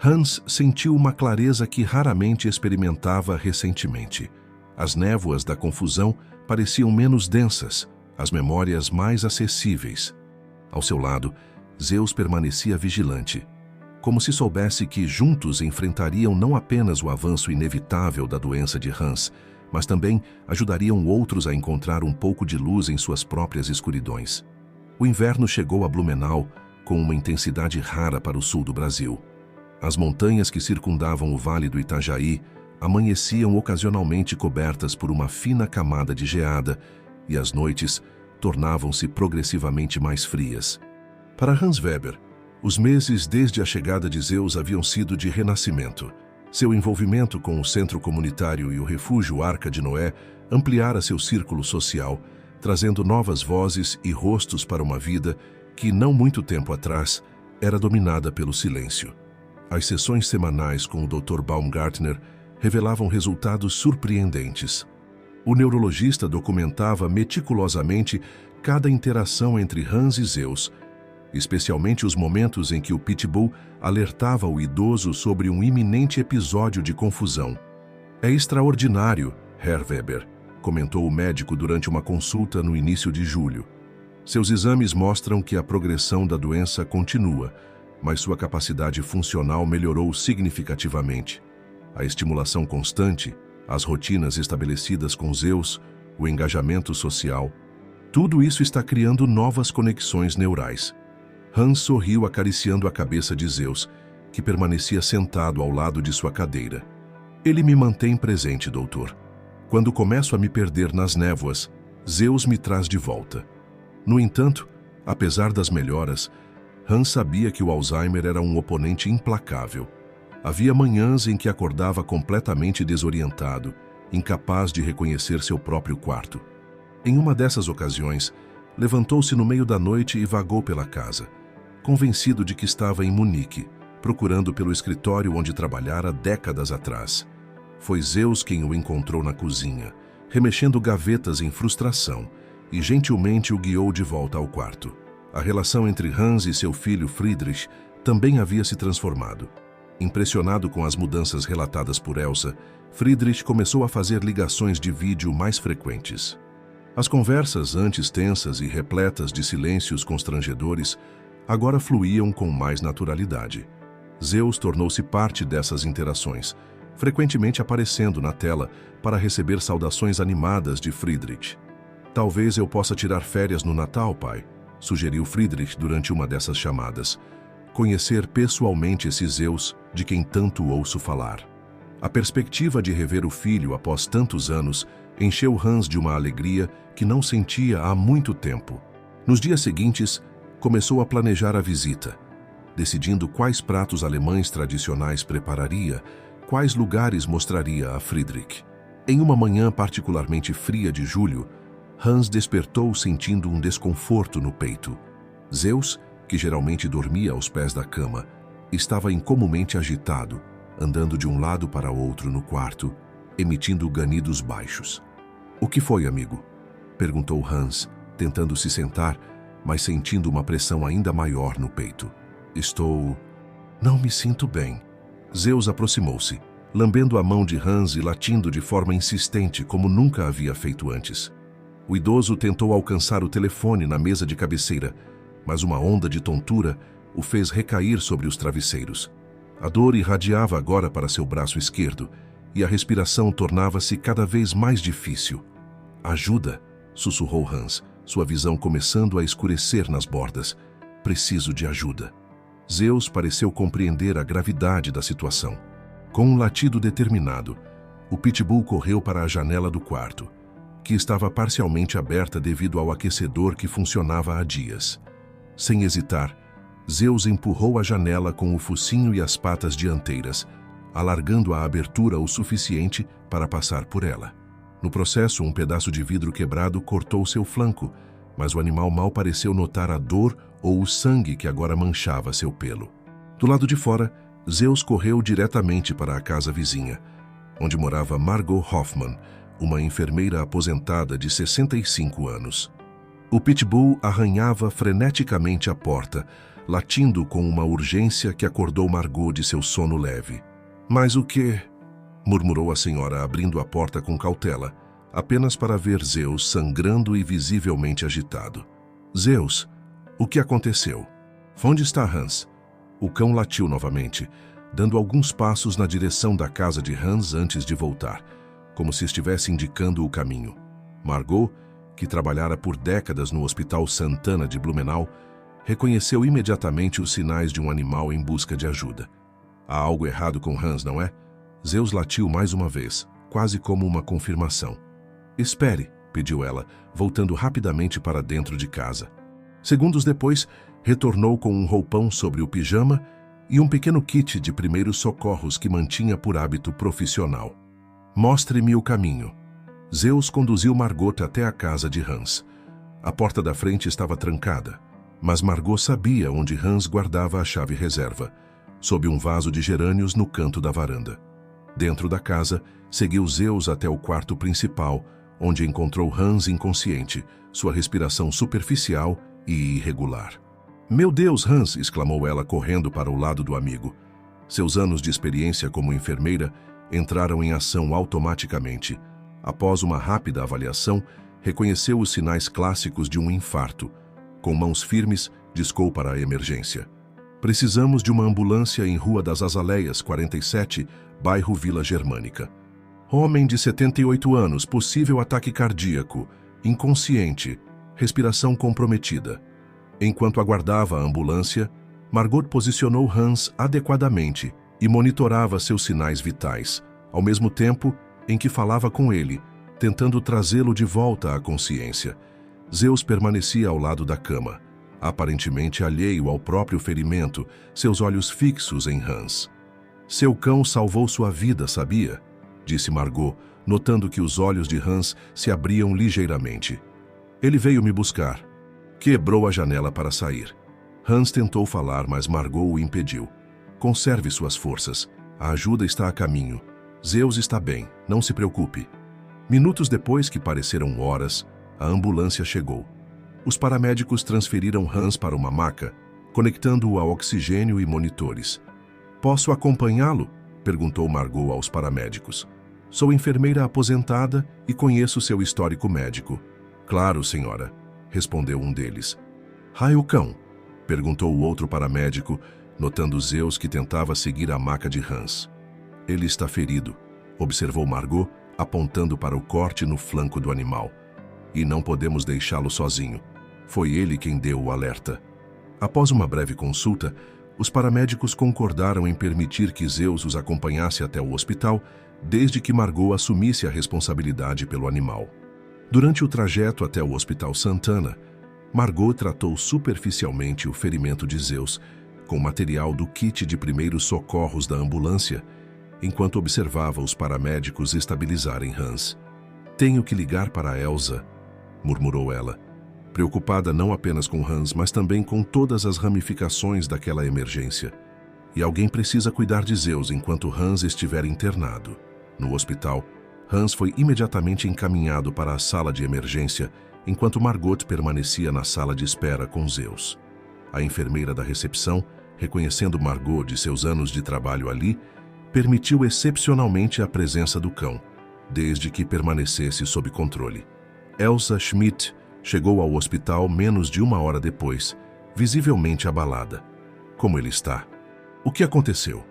Hans sentiu uma clareza que raramente experimentava recentemente. As névoas da confusão pareciam menos densas, as memórias mais acessíveis. Ao seu lado, Zeus permanecia vigilante, como se soubesse que juntos enfrentariam não apenas o avanço inevitável da doença de Hans, mas também ajudariam outros a encontrar um pouco de luz em suas próprias escuridões. O inverno chegou a Blumenau com uma intensidade rara para o sul do Brasil. As montanhas que circundavam o Vale do Itajaí amanheciam ocasionalmente cobertas por uma fina camada de geada e as noites tornavam-se progressivamente mais frias. Para Hans Weber, os meses desde a chegada de Zeus haviam sido de renascimento. Seu envolvimento com o centro comunitário e o refúgio Arca de Noé ampliara seu círculo social, trazendo novas vozes e rostos para uma vida que, não muito tempo atrás, era dominada pelo silêncio. As sessões semanais com o Dr. Baumgartner revelavam resultados surpreendentes. O neurologista documentava meticulosamente cada interação entre Hans e Zeus, especialmente os momentos em que o Pitbull alertava o idoso sobre um iminente episódio de confusão. "É extraordinário, Herr Weber", comentou o médico durante uma consulta no início de julho. "Seus exames mostram que a progressão da doença continua, mas sua capacidade funcional melhorou significativamente. A estimulação constante, as rotinas estabelecidas com Zeus, o engajamento social, tudo isso está criando novas conexões neurais." Hans sorriu acariciando a cabeça de Zeus, que permanecia sentado ao lado de sua cadeira. "Ele me mantém presente, doutor. Quando começo a me perder nas névoas, Zeus me traz de volta." No entanto, apesar das melhoras, Hans sabia que o Alzheimer era um oponente implacável. Havia manhãs em que acordava completamente desorientado, incapaz de reconhecer seu próprio quarto. Em uma dessas ocasiões, levantou-se no meio da noite e vagou pela casa, convencido de que estava em Munique, procurando pelo escritório onde trabalhara décadas atrás. Foi Zeus quem o encontrou na cozinha, remexendo gavetas em frustração, e gentilmente o guiou de volta ao quarto. A relação entre Hans e seu filho Friedrich também havia se transformado. Impressionado com as mudanças relatadas por Elsa, Friedrich começou a fazer ligações de vídeo mais frequentes. As conversas, antes tensas e repletas de silêncios constrangedores, agora fluíam com mais naturalidade. Zeus tornou-se parte dessas interações, frequentemente aparecendo na tela para receber saudações animadas de Friedrich. "Talvez eu possa tirar férias no Natal, pai", sugeriu Friedrich durante uma dessas chamadas. "Conhecer pessoalmente esse Zeus de quem tanto ouço falar." A perspectiva de rever o filho após tantos anos encheu Hans de uma alegria que não sentia há muito tempo. Nos dias seguintes, começou a planejar a visita, decidindo quais pratos alemães tradicionais prepararia, quais lugares mostraria a Friedrich. Em uma manhã particularmente fria de julho, Hans despertou sentindo um desconforto no peito. Zeus, que geralmente dormia aos pés da cama, estava incomumente agitado, andando de um lado para outro no quarto, emitindo ganidos baixos. "O que foi, amigo?" perguntou Hans, tentando se sentar, mas sentindo uma pressão ainda maior no peito. Não me sinto bem." Zeus aproximou-se, lambendo a mão de Hans e latindo de forma insistente como nunca havia feito antes. O idoso tentou alcançar o telefone na mesa de cabeceira, mas uma onda de tontura o fez recair sobre os travesseiros. A dor irradiava agora para seu braço esquerdo e a respiração tornava-se cada vez mais difícil. "Ajuda", sussurrou Hans, sua visão começando a escurecer nas bordas. "Preciso de ajuda." Zeus pareceu compreender a gravidade da situação. Com um latido determinado, o Pitbull correu para a janela do quarto, que estava parcialmente aberta devido ao aquecedor que funcionava há dias. Sem hesitar, Zeus empurrou a janela com o focinho e as patas dianteiras, alargando a abertura o suficiente para passar por ela. No processo, um pedaço de vidro quebrado cortou seu flanco, mas o animal mal pareceu notar a dor ou o sangue que agora manchava seu pelo. Do lado de fora, Zeus correu diretamente para a casa vizinha, onde morava Margot Hoffman, uma enfermeira aposentada de 65 anos. O Pitbull arranhava freneticamente a porta, latindo com uma urgência que acordou Margot de seu sono leve. "Mas o quê?" murmurou a senhora, abrindo a porta com cautela, apenas para ver Zeus sangrando e visivelmente agitado. "Zeus, o que aconteceu? Onde está Hans?" O cão latiu novamente, dando alguns passos na direção da casa de Hans antes de voltar, como se estivesse indicando o caminho. Margot, que trabalhara por décadas no Hospital Santana de Blumenau, reconheceu imediatamente os sinais de um animal em busca de ajuda. "Há algo errado com Hans, não é?" Zeus latiu mais uma vez, quase como uma confirmação. "Espere", pediu ela, voltando rapidamente para dentro de casa. Segundos depois, retornou com um roupão sobre o pijama e um pequeno kit de primeiros socorros que mantinha por hábito profissional. Mostre-me o caminho. Zeus conduziu Margot até a casa de Hans. A porta da frente estava trancada, mas Margot sabia onde Hans guardava a chave reserva, sob um vaso de gerânios no canto da varanda. Dentro da casa, seguiu Zeus até o quarto principal, onde encontrou Hans inconsciente, sua respiração superficial e irregular. "Meu Deus, Hans!" exclamou ela correndo para o lado do amigo. Seus anos de experiência como enfermeira entraram em ação automaticamente. Após uma rápida avaliação, reconheceu os sinais clássicos de um infarto. Com mãos firmes, discou para a emergência. "Precisamos de uma ambulância em Rua das Azaleias, 47, bairro Vila Germânica. Homem de 78 anos, possível ataque cardíaco, inconsciente, respiração comprometida." Enquanto aguardava a ambulância, Margot posicionou Hans adequadamente e monitorava seus sinais vitais, ao mesmo tempo em que falava com ele, tentando trazê-lo de volta à consciência. Zeus permanecia ao lado da cama, aparentemente alheio ao próprio ferimento, seus olhos fixos em Hans. "Seu cão salvou sua vida, sabia?" disse Margot, notando que os olhos de Hans se abriam ligeiramente. "Ele veio me buscar." Quebrou a janela para sair. Hans tentou falar, mas Margot o impediu. "Conserve suas forças. A ajuda está a caminho. Zeus está bem, não se preocupe." Minutos depois, que pareceram horas, a ambulância chegou. Os paramédicos transferiram Hans para uma maca, conectando-o a oxigênio e monitores. "Posso acompanhá-lo?" perguntou Margot aos paramédicos. "Sou enfermeira aposentada e conheço seu histórico médico." "Claro, senhora," respondeu um deles. "Raio-cão?" perguntou o outro paramédico, notando Zeus que tentava seguir a maca de Hans. "Ele está ferido," observou Margot, apontando para o corte no flanco do animal. "E não podemos deixá-lo sozinho. Foi ele quem deu o alerta." Após uma breve consulta, os paramédicos concordaram em permitir que Zeus os acompanhasse até o hospital, desde que Margot assumisse a responsabilidade pelo animal. Durante o trajeto até o Hospital Santana, Margot tratou superficialmente o ferimento de Zeus, com material do kit de primeiros socorros da ambulância, enquanto observava os paramédicos estabilizarem Hans. "Tenho que ligar para Elsa", murmurou ela, preocupada não apenas com Hans, mas também com todas as ramificações daquela emergência. "E alguém precisa cuidar de Zeus enquanto Hans estiver internado." No hospital, Hans foi imediatamente encaminhado para a sala de emergência, enquanto Margot permanecia na sala de espera com Zeus. A enfermeira da recepção, reconhecendo Margot de seus anos de trabalho ali, permitiu excepcionalmente a presença do cão, desde que permanecesse sob controle. Elsa Schmidt chegou ao hospital menos de uma hora depois, visivelmente abalada. "Como ele está?" "O que aconteceu?"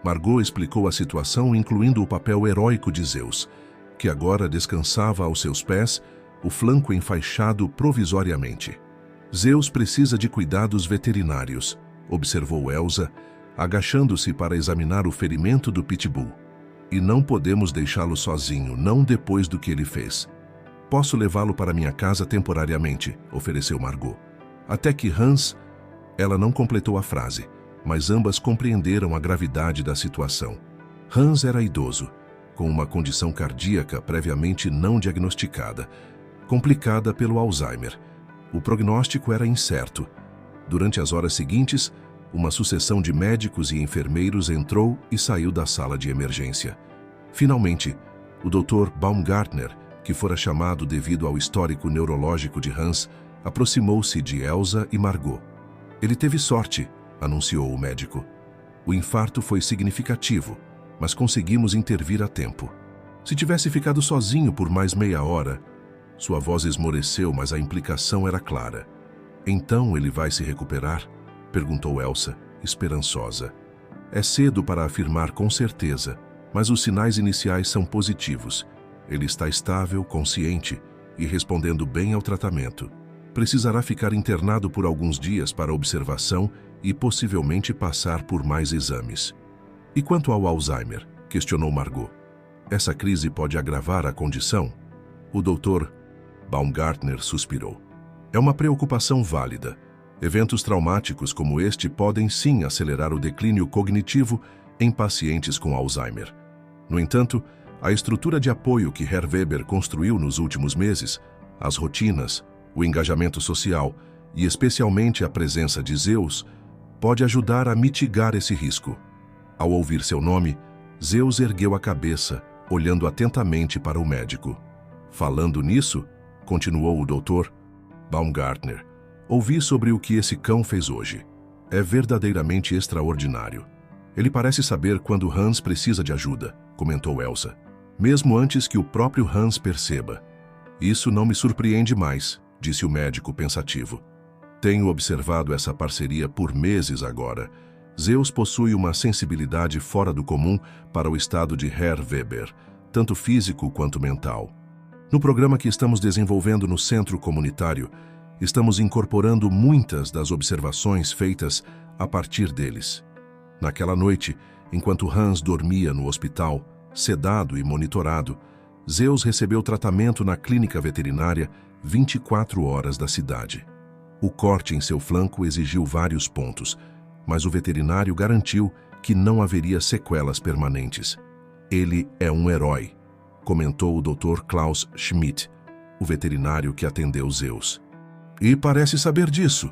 Margot explicou a situação, incluindo o papel heróico de Zeus, que agora descansava aos seus pés, o flanco enfaixado provisoriamente. "Zeus precisa de cuidados veterinários", observou Elsa, agachando-se para examinar o ferimento do pitbull. "E não podemos deixá-lo sozinho, não depois do que ele fez." "Posso levá-lo para minha casa temporariamente", ofereceu Margot. "Até que Hans..." Ela não completou a frase, mas ambas compreenderam a gravidade da situação. Hans era idoso, com uma condição cardíaca previamente não diagnosticada, complicada pelo Alzheimer. O prognóstico era incerto. Durante as horas seguintes, uma sucessão de médicos e enfermeiros entrou e saiu da sala de emergência. Finalmente, o Dr. Baumgartner, que fora chamado devido ao histórico neurológico de Hans, aproximou-se de Elsa e Margot. "Ele teve sorte", anunciou o médico. "O infarto foi significativo, mas conseguimos intervir a tempo. Se tivesse ficado sozinho por mais meia hora..." Sua voz esmoreceu, mas a implicação era clara. "Então ele vai se recuperar?" perguntou Elsa, esperançosa. "É cedo para afirmar com certeza, mas os sinais iniciais são positivos. Ele está estável, consciente e respondendo bem ao tratamento. Precisará ficar internado por alguns dias para observação e possivelmente passar por mais exames." "E quanto ao Alzheimer?" questionou Margot. "Essa crise pode agravar a condição?" O Dr. Baumgartner suspirou. "É uma preocupação válida. Eventos traumáticos como este podem sim acelerar o declínio cognitivo em pacientes com Alzheimer. No entanto, a estrutura de apoio que Herr Weber construiu nos últimos meses, as rotinas, o engajamento social e especialmente a presença de Zeus, pode ajudar a mitigar esse risco. Ao ouvir seu nome, Zeus ergueu a cabeça, olhando atentamente para o médico. Falando nisso, continuou o Dr. Baumgartner, ouvi sobre o que esse cão fez hoje. É verdadeiramente extraordinário. Ele parece saber quando Hans precisa de ajuda, comentou Elsa, mesmo antes que o próprio Hans perceba. Isso não me surpreende mais, disse o médico pensativo. Tenho observado essa parceria por meses agora. Zeus possui uma sensibilidade fora do comum para o estado de Herr Weber, tanto físico quanto mental. No programa que estamos desenvolvendo no centro comunitário, estamos incorporando muitas das observações feitas a partir deles. Naquela noite, enquanto Hans dormia no hospital, sedado e monitorado, Zeus recebeu tratamento na clínica veterinária 24 horas da cidade. O corte em seu flanco exigiu vários pontos, mas o veterinário garantiu que não haveria sequelas permanentes. Ele é um herói, comentou o Dr. Klaus Schmidt, o veterinário que atendeu Zeus. E parece saber disso,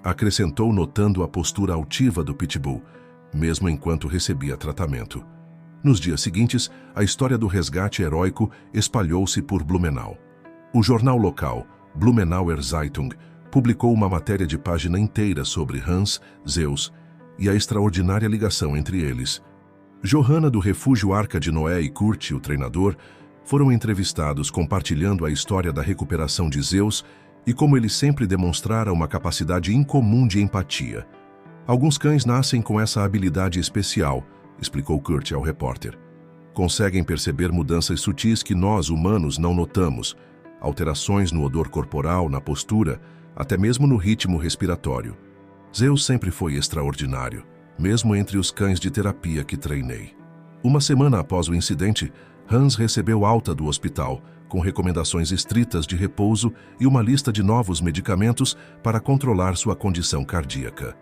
acrescentou notando a postura altiva do Pitbull, mesmo enquanto recebia tratamento. Nos dias seguintes, a história do resgate heróico espalhou-se por Blumenau. O jornal local, Blumenauer Zeitung, publicou uma matéria de página inteira sobre Hans, Zeus e a extraordinária ligação entre eles. Johanna do Refúgio Arca de Noé e Kurt, o treinador, foram entrevistados compartilhando a história da recuperação de Zeus e como ele sempre demonstrara uma capacidade incomum de empatia. Alguns cães nascem com essa habilidade especial, explicou Kurt ao repórter. Conseguem perceber mudanças sutis que nós, humanos, não notamos, alterações no odor corporal, na postura, até mesmo no ritmo respiratório. Zeus sempre foi extraordinário, mesmo entre os cães de terapia que treinei. Uma semana após o incidente, Hans recebeu alta do hospital, com recomendações estritas de repouso e uma lista de novos medicamentos para controlar sua condição cardíaca.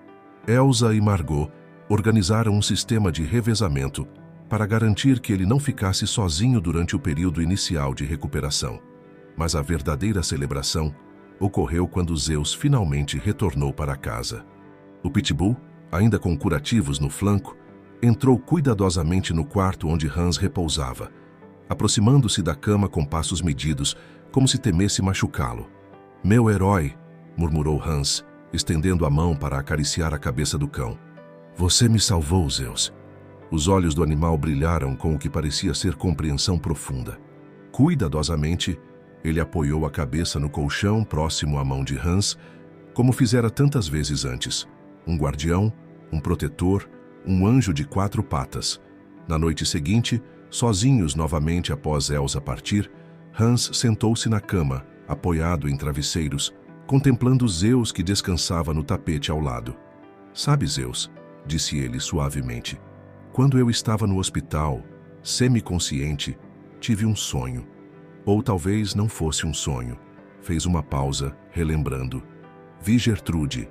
Elsa e Margot organizaram um sistema de revezamento para garantir que ele não ficasse sozinho durante o período inicial de recuperação. Mas a verdadeira celebração ocorreu quando Zeus finalmente retornou para casa. O Pitbull, ainda com curativos no flanco, entrou cuidadosamente no quarto onde Hans repousava, aproximando-se da cama com passos medidos, como se temesse machucá-lo. "Meu herói", murmurou Hans, estendendo a mão para acariciar a cabeça do cão. "Você me salvou, Zeus." Os olhos do animal brilharam com o que parecia ser compreensão profunda. Cuidadosamente, ele apoiou a cabeça no colchão próximo à mão de Hans, como fizera tantas vezes antes. Um guardião, um protetor, um anjo de 4 patas. Na noite seguinte, sozinhos novamente após Elsa partir, Hans sentou-se na cama, apoiado em travesseiros, contemplando Zeus que descansava no tapete ao lado. "Sabe, Zeus", disse ele suavemente, "quando eu estava no hospital, semiconsciente, tive um sonho. Ou talvez não fosse um sonho." Fez uma pausa, relembrando. "Vi Gertrude.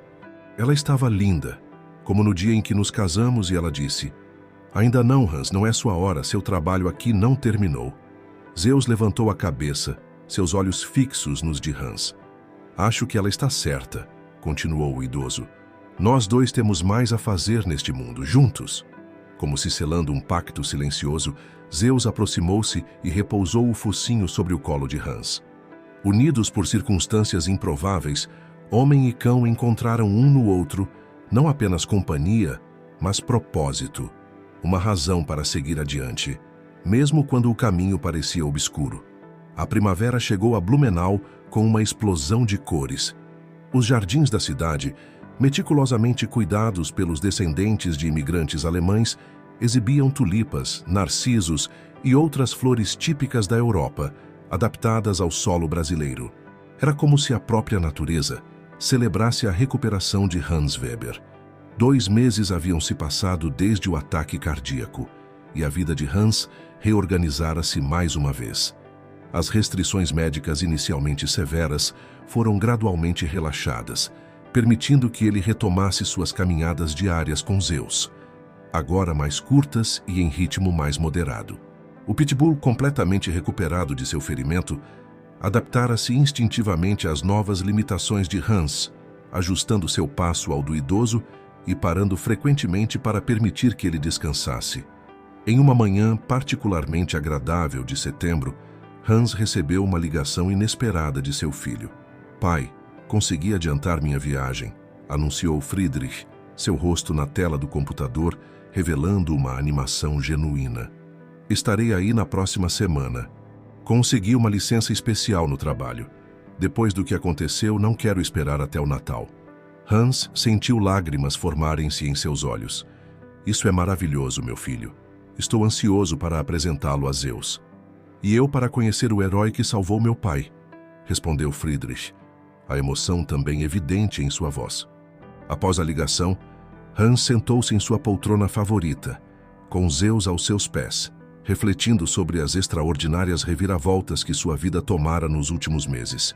Ela estava linda, como no dia em que nos casamos, e ela disse: 'Ainda não, Hans, não é sua hora, seu trabalho aqui não terminou.'" Zeus levantou a cabeça, seus olhos fixos nos de Hans. "Acho que ela está certa", continuou o idoso. "Nós dois temos mais a fazer neste mundo, juntos." Como se selando um pacto silencioso, Zeus aproximou-se e repousou o focinho sobre o colo de Hans. Unidos por circunstâncias improváveis, homem e cão encontraram um no outro, não apenas companhia, mas propósito, uma razão para seguir adiante, mesmo quando o caminho parecia obscuro. A primavera chegou a Blumenau com uma explosão de cores. Os jardins da cidade, meticulosamente cuidados pelos descendentes de imigrantes alemães, exibiam tulipas, narcisos e outras flores típicas da Europa, adaptadas ao solo brasileiro. Era como se a própria natureza celebrasse a recuperação de Hans Weber. 2 meses haviam se passado desde o ataque cardíaco, e a vida de Hans reorganizara-se mais uma vez. As restrições médicas inicialmente severas foram gradualmente relaxadas, permitindo que ele retomasse suas caminhadas diárias com Zeus, agora mais curtas e em ritmo mais moderado. O Pitbull, completamente recuperado de seu ferimento, adaptara-se instintivamente às novas limitações de Hans, ajustando seu passo ao do idoso e parando frequentemente para permitir que ele descansasse. Em uma manhã particularmente agradável de setembro, Hans recebeu uma ligação inesperada de seu filho. "Pai, consegui adiantar minha viagem", anunciou Friedrich, seu rosto na tela do computador, revelando uma animação genuína. "Estarei aí na próxima semana. Consegui uma licença especial no trabalho. Depois do que aconteceu, não quero esperar até o Natal." Hans sentiu lágrimas formarem-se em seus olhos. "Isso é maravilhoso, meu filho. Estou ansioso para apresentá-lo a Zeus. E eu para conhecer o herói que salvou meu pai", respondeu Friedrich, a emoção também evidente em sua voz. Após a ligação, Hans sentou-se em sua poltrona favorita, com Zeus aos seus pés, refletindo sobre as extraordinárias reviravoltas que sua vida tomara nos últimos meses.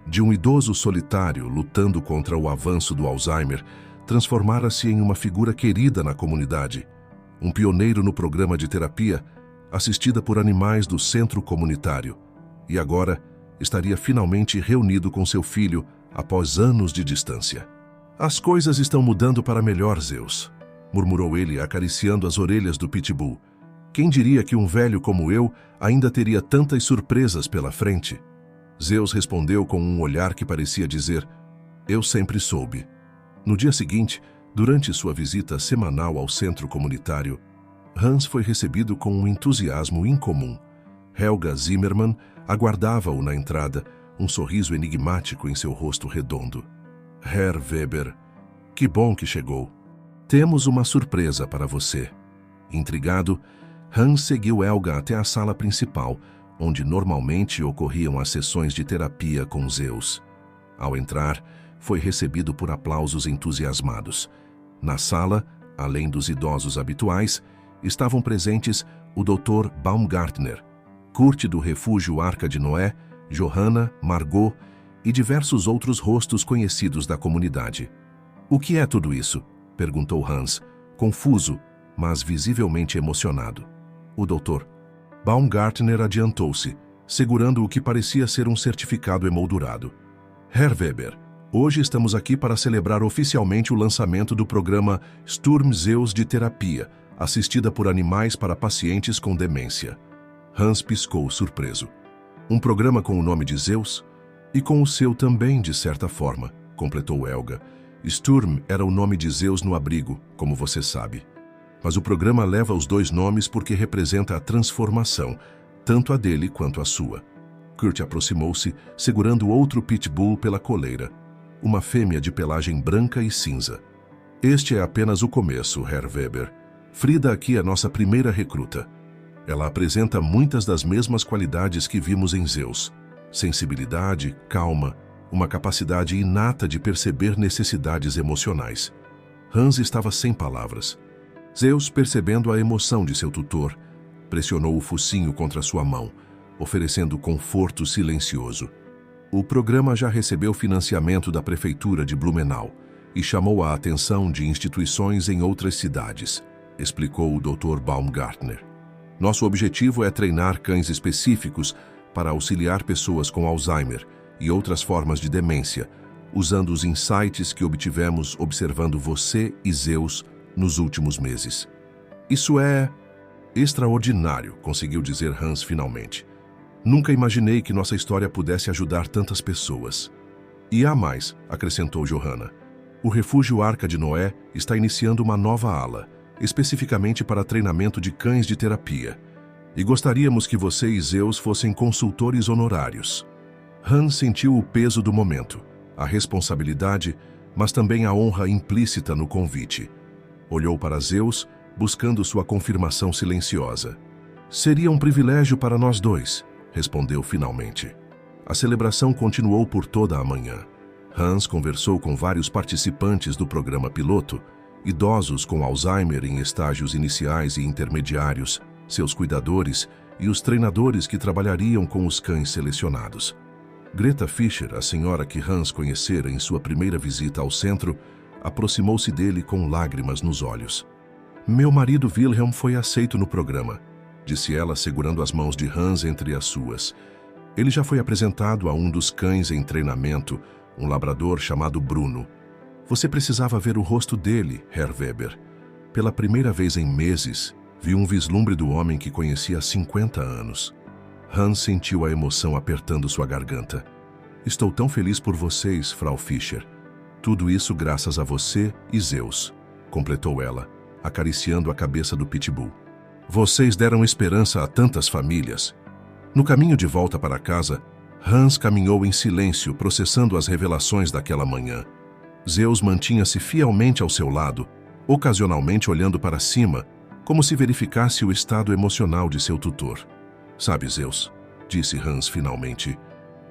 De um idoso solitário lutando contra o avanço do Alzheimer, transformara-se em uma figura querida na comunidade, um pioneiro no programa de terapia, assistida por animais do centro comunitário, e agora estaria finalmente reunido com seu filho após anos de distância. "As coisas estão mudando para melhor, Zeus", murmurou ele, acariciando as orelhas do Pitbull. "Quem diria que um velho como eu ainda teria tantas surpresas pela frente?" Zeus respondeu com um olhar que parecia dizer: "Eu sempre soube." No dia seguinte, durante sua visita semanal ao centro comunitário, Hans foi recebido com um entusiasmo incomum. Helga Zimmermann aguardava-o na entrada, um sorriso enigmático em seu rosto redondo. "Herr Weber, que bom que chegou. Temos uma surpresa para você." Intrigado, Hans seguiu Helga até a sala principal, onde normalmente ocorriam as sessões de terapia com Zeus. Ao entrar, foi recebido por aplausos entusiasmados. Na sala, além dos idosos habituais, estavam presentes o Dr. Baumgartner, Kurt do Refúgio Arca de Noé, Johanna, Margot e diversos outros rostos conhecidos da comunidade. "O que é tudo isso?" perguntou Hans, confuso, mas visivelmente emocionado. O Dr. Baumgartner adiantou-se, segurando o que parecia ser um certificado emoldurado. "Herr Weber, hoje estamos aqui para celebrar oficialmente o lançamento do programa Sturm Zeus de terapia, assistida por animais para pacientes com demência." Hans piscou surpreso. "Um programa com o nome de Zeus? E com o seu também, de certa forma", completou Helga. "Sturm era o nome de Zeus no abrigo, como você sabe. Mas o programa leva os dois nomes porque representa a transformação, tanto a dele quanto a sua." Kurt aproximou-se, segurando outro pitbull pela coleira, uma fêmea de pelagem branca e cinza. "Este é apenas o começo, Herr Weber. Frida aqui é nossa primeira recruta. Ela apresenta muitas das mesmas qualidades que vimos em Zeus: sensibilidade, calma, uma capacidade inata de perceber necessidades emocionais." Hans estava sem palavras. Zeus, percebendo a emoção de seu tutor, pressionou o focinho contra sua mão, oferecendo conforto silencioso. "O programa já recebeu financiamento da prefeitura de Blumenau e chamou a atenção de instituições em outras cidades", explicou o Dr. Baumgartner. "Nosso objetivo é treinar cães específicos para auxiliar pessoas com Alzheimer e outras formas de demência, usando os insights que obtivemos observando você e Zeus nos últimos meses." "Isso é extraordinário", conseguiu dizer Hans finalmente. "Nunca imaginei que nossa história pudesse ajudar tantas pessoas." "E há mais", acrescentou Johanna. "O Refúgio Arca de Noé está iniciando uma nova ala, especificamente para treinamento de cães de terapia. E gostaríamos que você e Zeus fossem consultores honorários." Hans sentiu o peso do momento, a responsabilidade, mas também a honra implícita no convite. Olhou para Zeus, buscando sua confirmação silenciosa. "Seria um privilégio para nós dois", respondeu finalmente. A celebração continuou por toda a manhã. Hans conversou com vários participantes do programa piloto, idosos com Alzheimer em estágios iniciais e intermediários, seus cuidadores e os treinadores que trabalhariam com os cães selecionados. Greta Fischer, a senhora que Hans conhecera em sua primeira visita ao centro, aproximou-se dele com lágrimas nos olhos. Meu marido Wilhelm foi aceito no programa, disse ela segurando as mãos de Hans entre as suas. Ele já foi apresentado a um dos cães em treinamento, um labrador chamado Bruno. Você precisava ver o rosto dele, Herr Weber. Pela primeira vez em meses, vi um vislumbre do homem que conhecia há 50 anos. Hans sentiu a emoção apertando sua garganta. Estou tão feliz por vocês, Frau Fischer. Tudo isso graças a você e Zeus, completou ela, acariciando a cabeça do pitbull. Vocês deram esperança a tantas famílias. No caminho de volta para casa, Hans caminhou em silêncio, processando as revelações daquela manhã. Zeus mantinha-se fielmente ao seu lado, ocasionalmente olhando para cima, como se verificasse o estado emocional de seu tutor. Sabe, Zeus, disse Hans finalmente,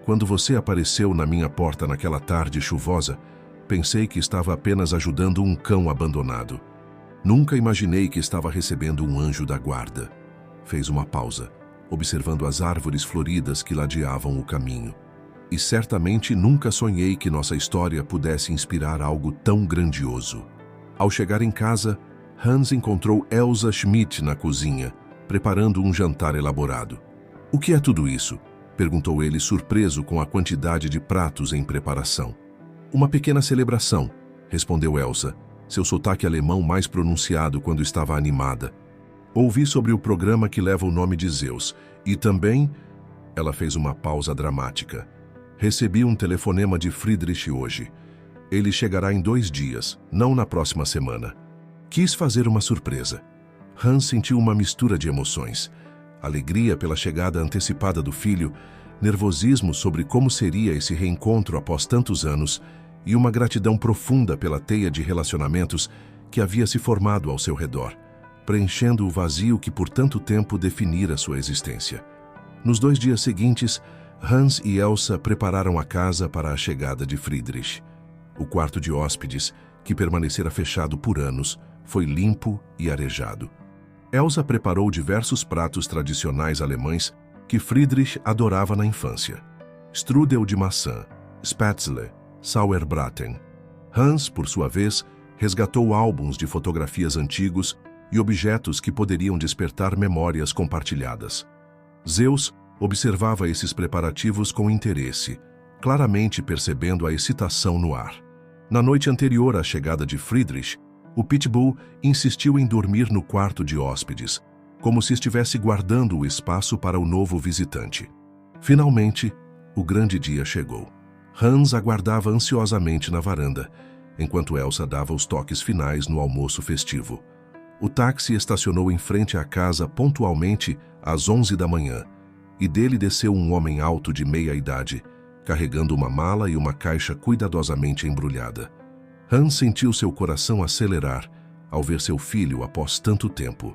quando você apareceu na minha porta naquela tarde chuvosa, pensei que estava apenas ajudando um cão abandonado. Nunca imaginei que estava recebendo um anjo da guarda. Fez uma pausa, observando as árvores floridas que ladeavam o caminho. E certamente nunca sonhei que nossa história pudesse inspirar algo tão grandioso. Ao chegar em casa, Hans encontrou Elsa Schmidt na cozinha, preparando um jantar elaborado. O que é tudo isso? Perguntou ele, surpreso com a quantidade de pratos em preparação. Uma pequena celebração, respondeu Elsa, seu sotaque alemão mais pronunciado quando estava animada. Ouvi sobre o programa que leva o nome de Zeus, e também... Ela fez uma pausa dramática. Recebi um telefonema de Friedrich hoje. Ele chegará em 2 dias, não na próxima semana. Quis fazer uma surpresa. Hans sentiu uma mistura de emoções. Alegria pela chegada antecipada do filho, nervosismo sobre como seria esse reencontro após tantos anos e uma gratidão profunda pela teia de relacionamentos que havia se formado ao seu redor, preenchendo o vazio que por tanto tempo definira sua existência. Nos 2 dias seguintes, Hans e Elsa prepararam a casa para a chegada de Friedrich. O quarto de hóspedes, que permanecera fechado por anos, foi limpo e arejado. Elsa preparou diversos pratos tradicionais alemães que Friedrich adorava na infância. Strudel de maçã, Spätzle, Sauerbraten. Hans, por sua vez, resgatou álbuns de fotografias antigos e objetos que poderiam despertar memórias compartilhadas. Zeus observava esses preparativos com interesse, claramente percebendo a excitação no ar. Na noite anterior à chegada de Friedrich, o pitbull insistiu em dormir no quarto de hóspedes, como se estivesse guardando o espaço para o novo visitante. Finalmente, o grande dia chegou. Hans aguardava ansiosamente na varanda, enquanto Elsa dava os toques finais no almoço festivo. O táxi estacionou em frente à casa pontualmente às 11 da manhã, e dele desceu um homem alto de meia-idade, carregando uma mala e uma caixa cuidadosamente embrulhada. Hans sentiu seu coração acelerar ao ver seu filho após tanto tempo.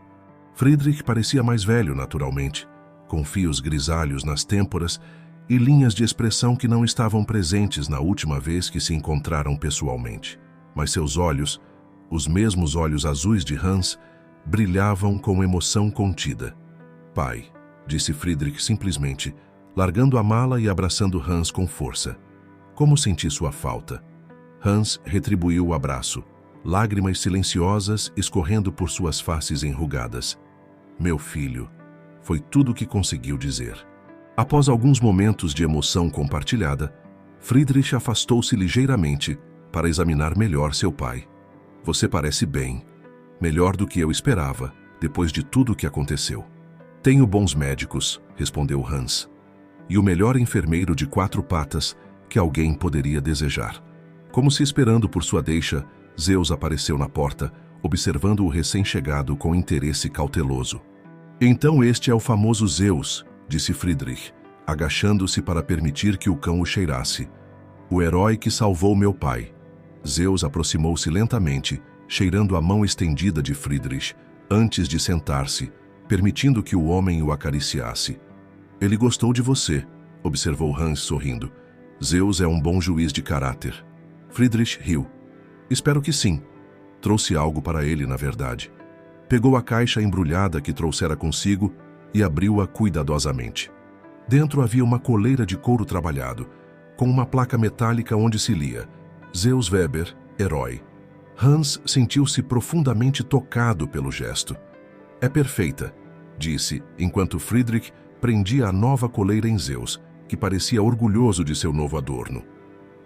Friedrich parecia mais velho, naturalmente, com fios grisalhos nas têmporas e linhas de expressão que não estavam presentes na última vez que se encontraram pessoalmente. Mas seus olhos, os mesmos olhos azuis de Hans, brilhavam com emoção contida. Pai, disse Friedrich simplesmente, largando a mala e abraçando Hans com força. Como senti sua falta. Hans retribuiu o abraço, lágrimas silenciosas escorrendo por suas faces enrugadas. Meu filho, foi tudo o que conseguiu dizer. Após alguns momentos de emoção compartilhada, Friedrich afastou-se ligeiramente para examinar melhor seu pai. Você parece bem, melhor do que eu esperava, depois de tudo o que aconteceu. Tenho bons médicos, respondeu Hans, e o melhor enfermeiro de 4 patas que alguém poderia desejar. Como se esperando por sua deixa, Zeus apareceu na porta, observando o recém-chegado com interesse cauteloso. Então este é o famoso Zeus, disse Friedrich, agachando-se para permitir que o cão o cheirasse. O herói que salvou meu pai. Zeus aproximou-se lentamente, cheirando a mão estendida de Friedrich, antes de sentar-se, permitindo que o homem o acariciasse. Ele gostou de você, observou Hans sorrindo. Zeus é um bom juiz de caráter. Friedrich riu. Espero que sim. Trouxe algo para ele, na verdade. Pegou a caixa embrulhada que trouxera consigo e abriu-a cuidadosamente. Dentro havia uma coleira de couro trabalhado, com uma placa metálica onde se lia Zeus Weber, herói. Hans sentiu-se profundamente tocado pelo gesto. É perfeita, disse, enquanto Friedrich prendia a nova coleira em Zeus, que parecia orgulhoso de seu novo adorno.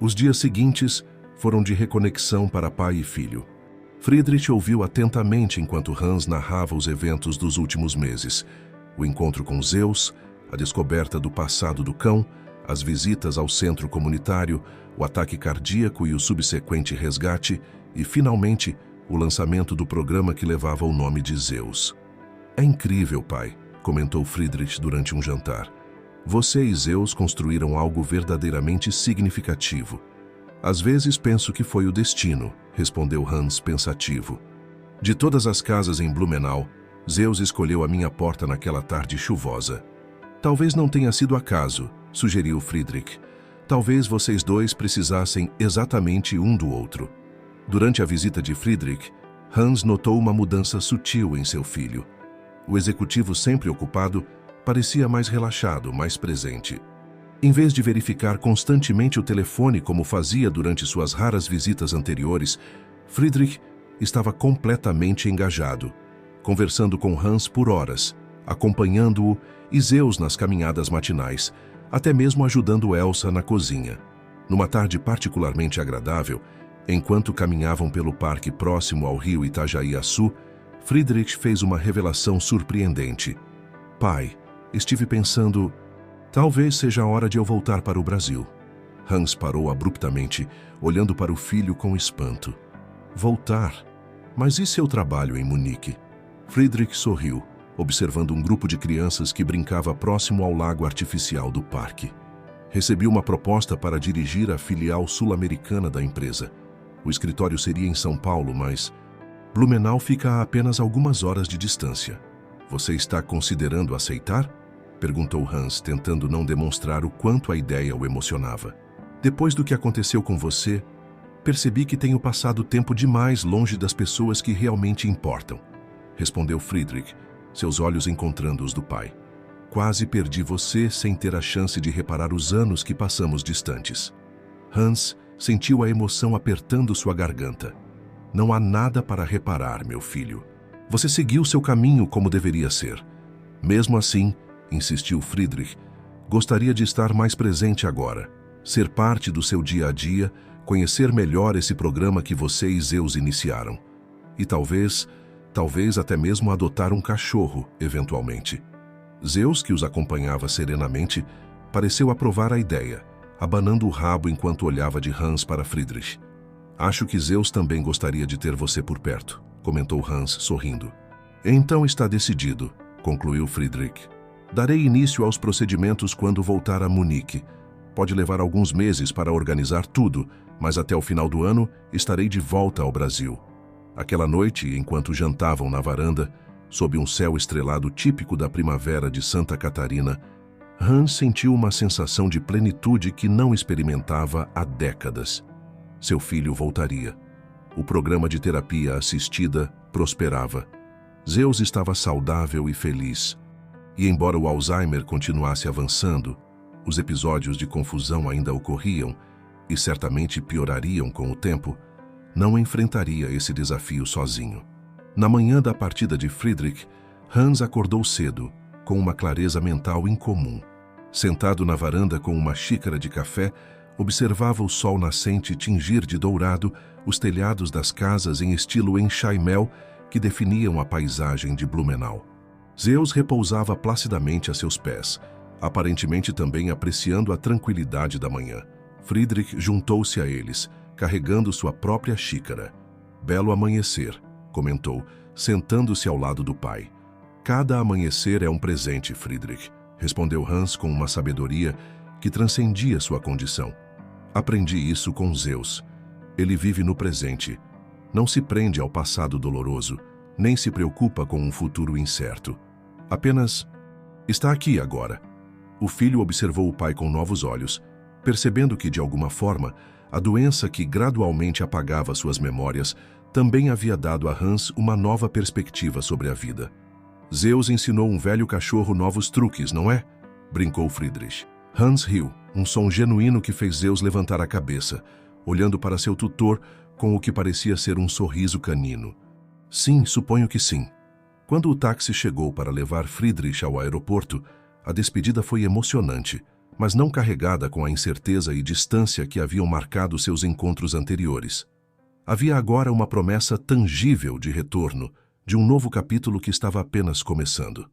Os dias seguintes foram de reconexão para pai e filho. Friedrich ouviu atentamente enquanto Hans narrava os eventos dos últimos meses. O encontro com Zeus, a descoberta do passado do cão, as visitas ao centro comunitário, o ataque cardíaco e o subsequente resgate, e, finalmente, o lançamento do programa que levava o nome de Zeus. É incrível, pai, comentou Friedrich durante um jantar. Você e Zeus construíram algo verdadeiramente significativo. Às vezes penso que foi o destino, respondeu Hans pensativo. De todas as casas em Blumenau, Zeus escolheu a minha porta naquela tarde chuvosa. Talvez não tenha sido acaso, sugeriu Friedrich. Talvez vocês dois precisassem exatamente um do outro. Durante a visita de Friedrich, Hans notou uma mudança sutil em seu filho. O executivo, sempre ocupado, parecia mais relaxado, mais presente. Em vez de verificar constantemente o telefone como fazia durante suas raras visitas anteriores, Friedrich estava completamente engajado, conversando com Hans por horas, acompanhando-o e Zeus nas caminhadas matinais, até mesmo ajudando Elsa na cozinha. Numa tarde particularmente agradável, enquanto caminhavam pelo parque próximo ao rio Itajaí-Açu, Friedrich fez uma revelação surpreendente. Pai, estive pensando, talvez seja a hora de eu voltar para o Brasil. Hans parou abruptamente, olhando para o filho com espanto. Voltar? Mas e seu trabalho em Munique? Friedrich sorriu, observando um grupo de crianças que brincava próximo ao lago artificial do parque. Recebi uma proposta para dirigir a filial sul-americana da empresa. O escritório seria em São Paulo, mas Blumenau fica a apenas algumas horas de distância. Você está considerando aceitar? Perguntou Hans, tentando não demonstrar o quanto a ideia o emocionava. Depois do que aconteceu com você, percebi que tenho passado tempo demais longe das pessoas que realmente importam, respondeu Friedrich, seus olhos encontrando os do pai. Quase perdi você sem ter a chance de reparar os anos que passamos distantes. Hans sentiu a emoção apertando sua garganta. Não há nada para reparar, meu filho. Você seguiu seu caminho como deveria ser. Mesmo assim, insistiu Friedrich, gostaria de estar mais presente agora, ser parte do seu dia a dia, conhecer melhor esse programa que você e Zeus iniciaram. E talvez até mesmo adotar um cachorro, eventualmente. Zeus, que os acompanhava serenamente, pareceu aprovar a ideia, abanando o rabo enquanto olhava de Hans para Friedrich. Acho que Zeus também gostaria de ter você por perto, comentou Hans, sorrindo. Então está decidido, concluiu Friedrich. Darei início aos procedimentos quando voltar a Munique. Pode levar alguns meses para organizar tudo, mas até o final do ano estarei de volta ao Brasil. Aquela noite, enquanto jantavam na varanda, sob um céu estrelado típico da primavera de Santa Catarina, Hans sentiu uma sensação de plenitude que não experimentava há décadas. Seu filho voltaria. O programa de terapia assistida prosperava. Zeus estava saudável e feliz. E embora o Alzheimer continuasse avançando, os episódios de confusão ainda ocorriam e certamente piorariam com o tempo, não enfrentaria esse desafio sozinho. Na manhã da partida de Friedrich, Hans acordou cedo, com uma clareza mental incomum. Sentado na varanda com uma xícara de café, observava o sol nascente tingir de dourado os telhados das casas em estilo enxaimel que definiam a paisagem de Blumenau. Zeus repousava placidamente a seus pés, aparentemente também apreciando a tranquilidade da manhã. Friedrich juntou-se a eles, carregando sua própria xícara. Belo amanhecer, comentou, sentando-se ao lado do pai. Cada amanhecer é um presente, Friedrich, respondeu Hans com uma sabedoria que transcendia sua condição. Aprendi isso com Zeus. Ele vive no presente. Não se prende ao passado doloroso, nem se preocupa com um futuro incerto. Apenas está aqui agora. O filho observou o pai com novos olhos, percebendo que, de alguma forma, a doença que gradualmente apagava suas memórias também havia dado a Hans uma nova perspectiva sobre a vida. Zeus ensinou um velho cachorro novos truques, não é? Brincou Friedrich. Hans riu. um som genuíno que fez Zeus levantar a cabeça, olhando para seu tutor com o que parecia ser um sorriso canino. Sim, suponho que sim. Quando o táxi chegou para levar Friedrich ao aeroporto, a despedida foi emocionante, mas não carregada com a incerteza e distância que haviam marcado seus encontros anteriores. Havia agora uma promessa tangível de retorno, de um novo capítulo que estava apenas começando.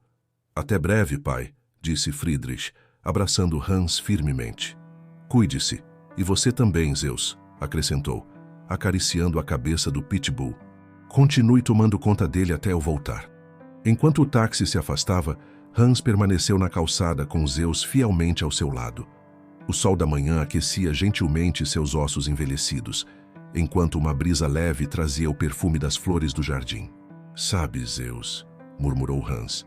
Até breve, pai, disse Friedrich, abraçando Hans firmemente. Cuide-se, e você também, Zeus, acrescentou, acariciando a cabeça do Pitbull. Continue tomando conta dele até eu voltar. Enquanto o táxi se afastava, Hans permaneceu na calçada com Zeus fielmente ao seu lado. O sol da manhã aquecia gentilmente seus ossos envelhecidos, enquanto uma brisa leve trazia o perfume das flores do jardim. Sabe, Zeus, murmurou Hans,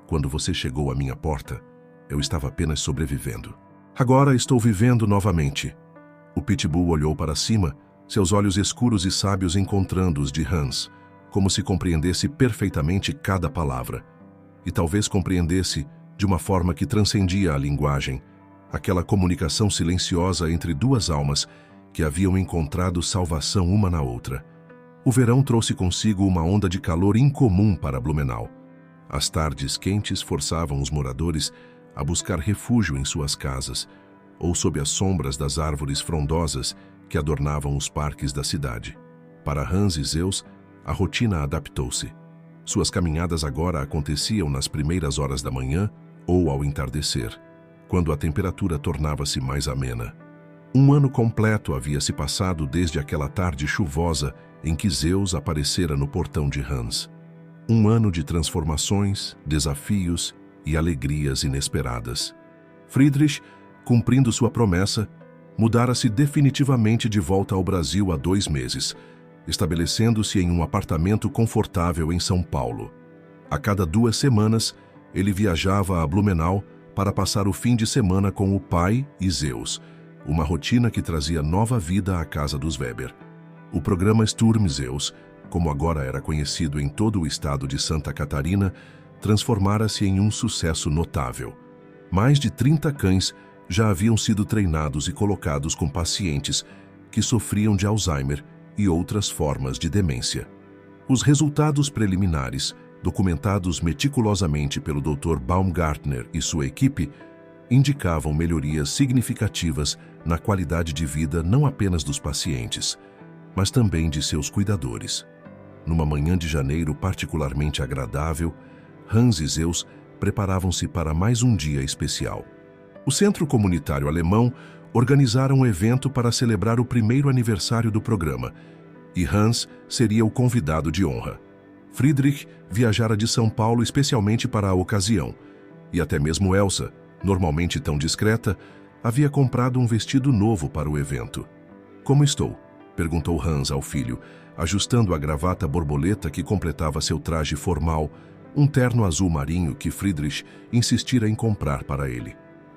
quando você chegou à minha porta, eu estava apenas sobrevivendo. Agora estou vivendo novamente. O Pitbull olhou para cima, seus olhos escuros e sábios encontrando os de Hans, como se compreendesse perfeitamente cada palavra. E talvez compreendesse, de uma forma que transcendia a linguagem, aquela comunicação silenciosa entre duas almas que haviam encontrado salvação uma na outra. O verão trouxe consigo uma onda de calor incomum para Blumenau. As tardes quentes forçavam os moradores a buscar refúgio em suas casas, ou sob as sombras das árvores frondosas que adornavam os parques da cidade. Para Hans e Zeus, a rotina adaptou-se. Suas caminhadas agora aconteciam nas primeiras horas da manhã ou ao entardecer, quando a temperatura tornava-se mais amena. Um ano completo havia se passado desde aquela tarde chuvosa em que Zeus aparecera no portão de Hans. Um ano de transformações, desafios e alegrias inesperadas. Friedrich, cumprindo sua promessa, mudara-se definitivamente de volta ao Brasil há 2 meses, estabelecendo-se em um apartamento confortável em São Paulo. A cada 2 semanas, ele viajava a Blumenau para passar o fim de semana com o pai e Zeus, uma rotina que trazia nova vida à casa dos Weber. O programa Sturm Zeus, como agora era conhecido em todo o estado de Santa Catarina, transformara-se em um sucesso notável. Mais de 30 cães já haviam sido treinados e colocados com pacientes que sofriam de Alzheimer e outras formas de demência. Os resultados preliminares, documentados meticulosamente pelo Dr. Baumgartner e sua equipe, indicavam melhorias significativas na qualidade de vida não apenas dos pacientes, mas também de seus cuidadores. Numa manhã de janeiro particularmente agradável, Hans e Zeus preparavam-se para mais um dia especial. O Centro Comunitário Alemão organizara um evento para celebrar o primeiro aniversário do programa, e Hans seria o convidado de honra. Friedrich viajara de São Paulo especialmente para a ocasião, e até mesmo Elsa, normalmente tão discreta, havia comprado um vestido novo para o evento. "Como estou?", perguntou Hans ao filho, ajustando a gravata borboleta que completava seu traje formal, um terno azul marinho que Friedrich insistira em comprar para ele.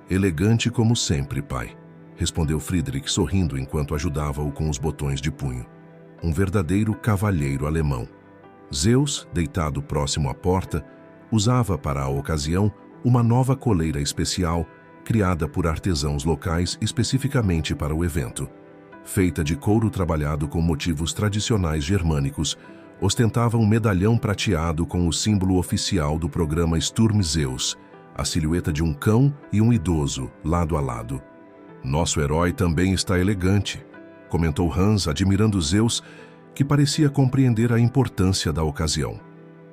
"Elegante como sempre, pai", respondeu Friedrich sorrindo enquanto ajudava-o com os botões de punho. Um verdadeiro cavalheiro alemão. Zeus, deitado próximo à porta, usava para a ocasião uma nova coleira especial criada por artesãos locais especificamente para o evento. Feita de couro trabalhado com motivos tradicionais germânicos, ostentava um medalhão prateado com o símbolo oficial do programa Sturm Zeus, a silhueta de um cão e um idoso, lado a lado. "Nosso herói também está elegante", comentou Hans, admirando Zeus, que parecia compreender a importância da ocasião.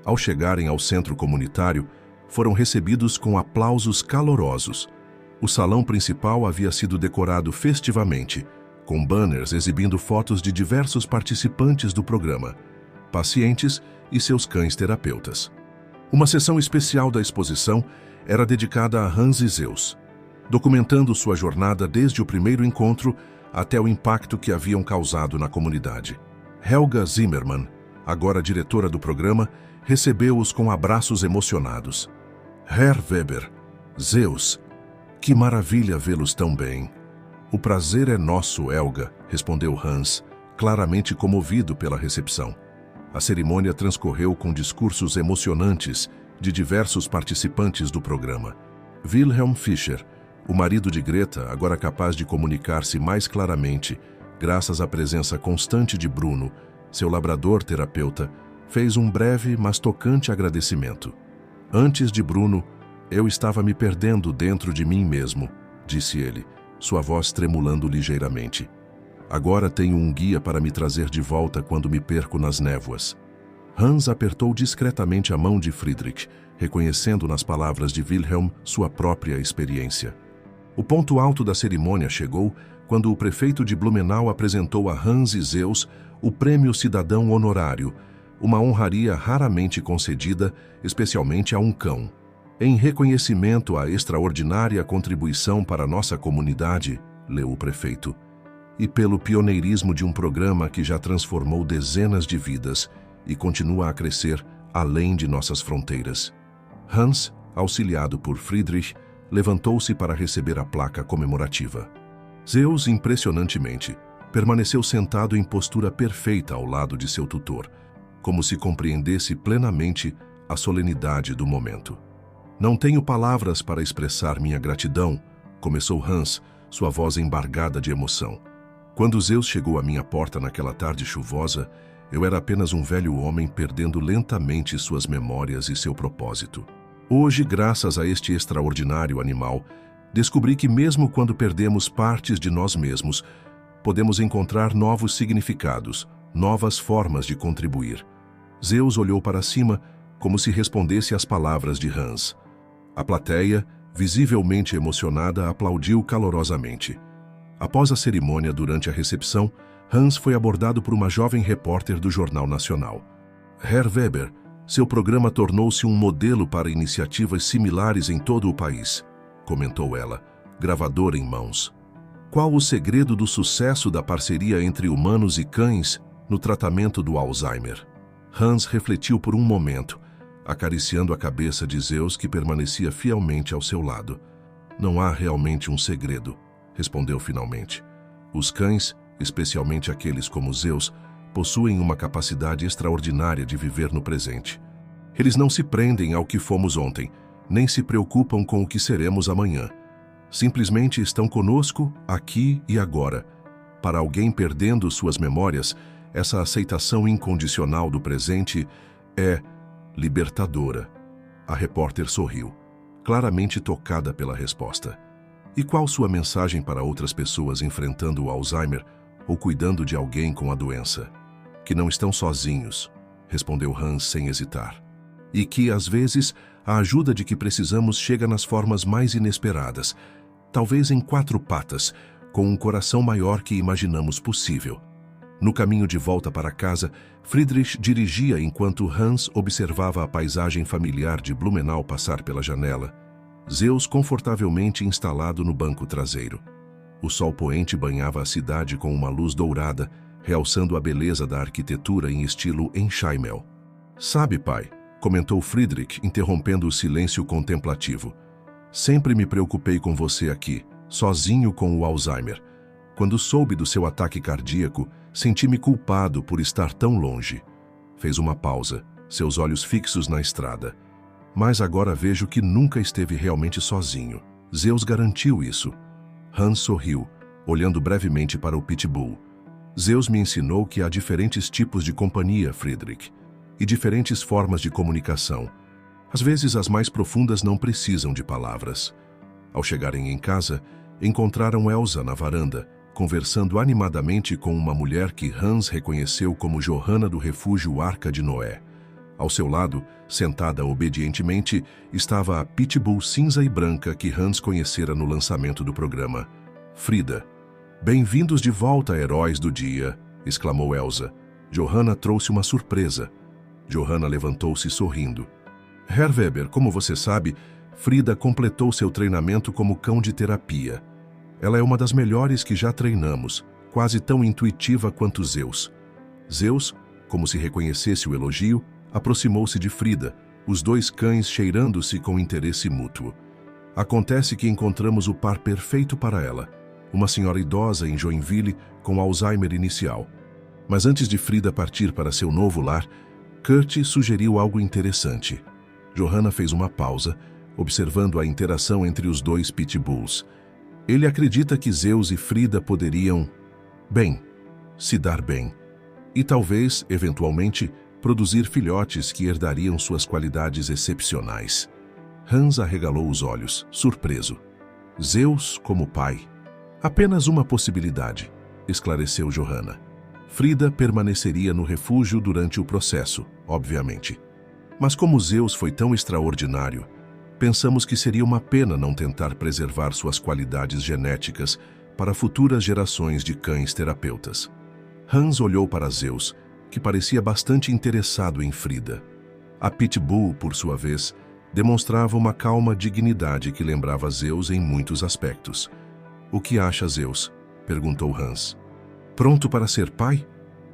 Ao chegarem ao centro comunitário, foram recebidos com aplausos calorosos. O salão principal havia sido decorado festivamente, com banners exibindo fotos de diversos participantes do programa, pacientes e seus cães terapeutas. Uma seção especial da exposição era dedicada a Hans e Zeus, documentando sua jornada desde o primeiro encontro até o impacto que haviam causado na comunidade. Helga Zimmermann, agora diretora do programa, recebeu-os com abraços emocionados. "Herr Weber, Zeus, que maravilha vê-los tão bem." "O prazer é nosso, Helga", respondeu Hans, claramente comovido pela recepção. A cerimônia transcorreu com discursos emocionantes de diversos participantes do programa. Wilhelm Fischer, O marido de Greta, agora capaz de comunicar-se mais claramente, graças à presença constante de Bruno, seu labrador terapeuta, fez um breve, mas tocante agradecimento. Antes de Bruno, eu estava me perdendo dentro de mim mesmo, disse ele, sua voz tremulando ligeiramente. Agora tenho um guia para me trazer de volta quando me perco nas névoas. Hans apertou discretamente a mão de Friedrich, reconhecendo nas palavras de Wilhelm sua própria experiência. O ponto alto da cerimônia chegou quando o prefeito de Blumenau apresentou a Hans e Zeus o Prêmio Cidadão Honorário, uma honraria raramente concedida, especialmente a um cão. Em reconhecimento à extraordinária contribuição para nossa comunidade, leu o prefeito, e pelo pioneirismo de um programa que já transformou dezenas de vidas e continua a crescer além de nossas fronteiras. Hans, auxiliado por Friedrich, levantou-se para receber a placa comemorativa. Zeus, impressionantemente, permaneceu sentado em postura perfeita ao lado de seu tutor, como se compreendesse plenamente a solenidade do momento. Não tenho palavras para expressar minha gratidão, começou Hans, sua voz embargada de emoção. Quando Zeus chegou à minha porta naquela tarde chuvosa, eu era apenas um velho homem perdendo lentamente suas memórias e seu propósito. Hoje, graças a este extraordinário animal, descobri que mesmo quando perdemos partes de nós mesmos, podemos encontrar novos significados, novas formas de contribuir. Zeus olhou para cima, como se respondesse às palavras de Hans. A plateia, visivelmente emocionada, aplaudiu calorosamente. Após a cerimônia, durante a recepção, Hans foi abordado por uma jovem repórter do Jornal Nacional. Herr Weber, seu programa tornou-se um modelo para iniciativas similares em todo o país, comentou ela, gravador em mãos. Qual o segredo do sucesso da parceria entre humanos e cães no tratamento do Alzheimer? Hans refletiu por um momento, acariciando a cabeça de Zeus que permanecia fielmente ao seu lado. Não há realmente um segredo, respondeu finalmente. Os cães, especialmente aqueles como Zeus, possuem uma capacidade extraordinária de viver no presente. Eles não se prendem ao que fomos ontem, nem se preocupam com o que seremos amanhã. Simplesmente estão conosco, aqui e agora. Para alguém perdendo suas memórias, essa aceitação incondicional do presente é libertadora. A repórter sorriu, claramente tocada pela resposta. E qual sua mensagem para outras pessoas enfrentando o Alzheimer ou cuidando de alguém com a doença? Que não estão sozinhos, respondeu Hans sem hesitar. E que, às vezes, a ajuda de que precisamos chega nas formas mais inesperadas, talvez em 4 patas, com um coração maior que imaginamos possível. No caminho de volta para casa, Friedrich dirigia enquanto Hans observava a paisagem familiar de Blumenau passar pela janela, Zeus confortavelmente instalado no banco traseiro. O sol poente banhava a cidade com uma luz dourada, realçando a beleza da arquitetura em estilo Enxaimel. Sabe, pai, comentou Friedrich, interrompendo o silêncio contemplativo. Sempre me preocupei com você aqui, sozinho com o Alzheimer. Quando soube do seu ataque cardíaco, senti-me culpado por estar tão longe. Fez uma pausa, seus olhos fixos na estrada. Mas agora vejo que nunca esteve realmente sozinho. Zeus garantiu isso. Hans sorriu, olhando brevemente para o Pitbull. Zeus me ensinou que há diferentes tipos de companhia, Friedrich, e diferentes formas de comunicação. Às vezes, as mais profundas não precisam de palavras. Ao chegarem em casa, encontraram Elsa na varanda, conversando animadamente com uma mulher que Hans reconheceu como Johanna do refúgio Arca de Noé. Ao seu lado, sentada obedientemente, estava a Pitbull cinza e branca que Hans conhecera no lançamento do programa. Frida. Bem-vindos de volta, heróis do dia, exclamou Elsa. Johanna trouxe uma surpresa. Johanna levantou-se sorrindo. Herr Weber, como você sabe, Frida completou seu treinamento como cão de terapia. Ela é uma das melhores que já treinamos, quase tão intuitiva quanto Zeus. Zeus, como se reconhecesse o elogio, aproximou-se de Frida, os 2 cães cheirando-se com interesse mútuo. Acontece que encontramos o par perfeito para ela, uma senhora idosa em Joinville com Alzheimer inicial. Mas antes de Frida partir para seu novo lar, Kurt sugeriu algo interessante. Johanna fez uma pausa, observando a interação entre os dois pitbulls. Ele acredita que Zeus e Frida poderiam, se dar bem. E talvez, eventualmente, produzir filhotes que herdariam suas qualidades excepcionais. Hans arregalou os olhos, surpreso. Zeus como pai. Apenas uma possibilidade, esclareceu Johanna. Frida permaneceria no refúgio durante o processo, obviamente. Mas como Zeus foi tão extraordinário, pensamos que seria uma pena não tentar preservar suas qualidades genéticas para futuras gerações de cães terapeutas. Hans olhou para Zeus, que parecia bastante interessado em Frida. A Pitbull, por sua vez, demonstrava uma calma dignidade que lembrava Zeus em muitos aspectos. "O que acha, Zeus?" perguntou Hans. "Pronto para ser pai?"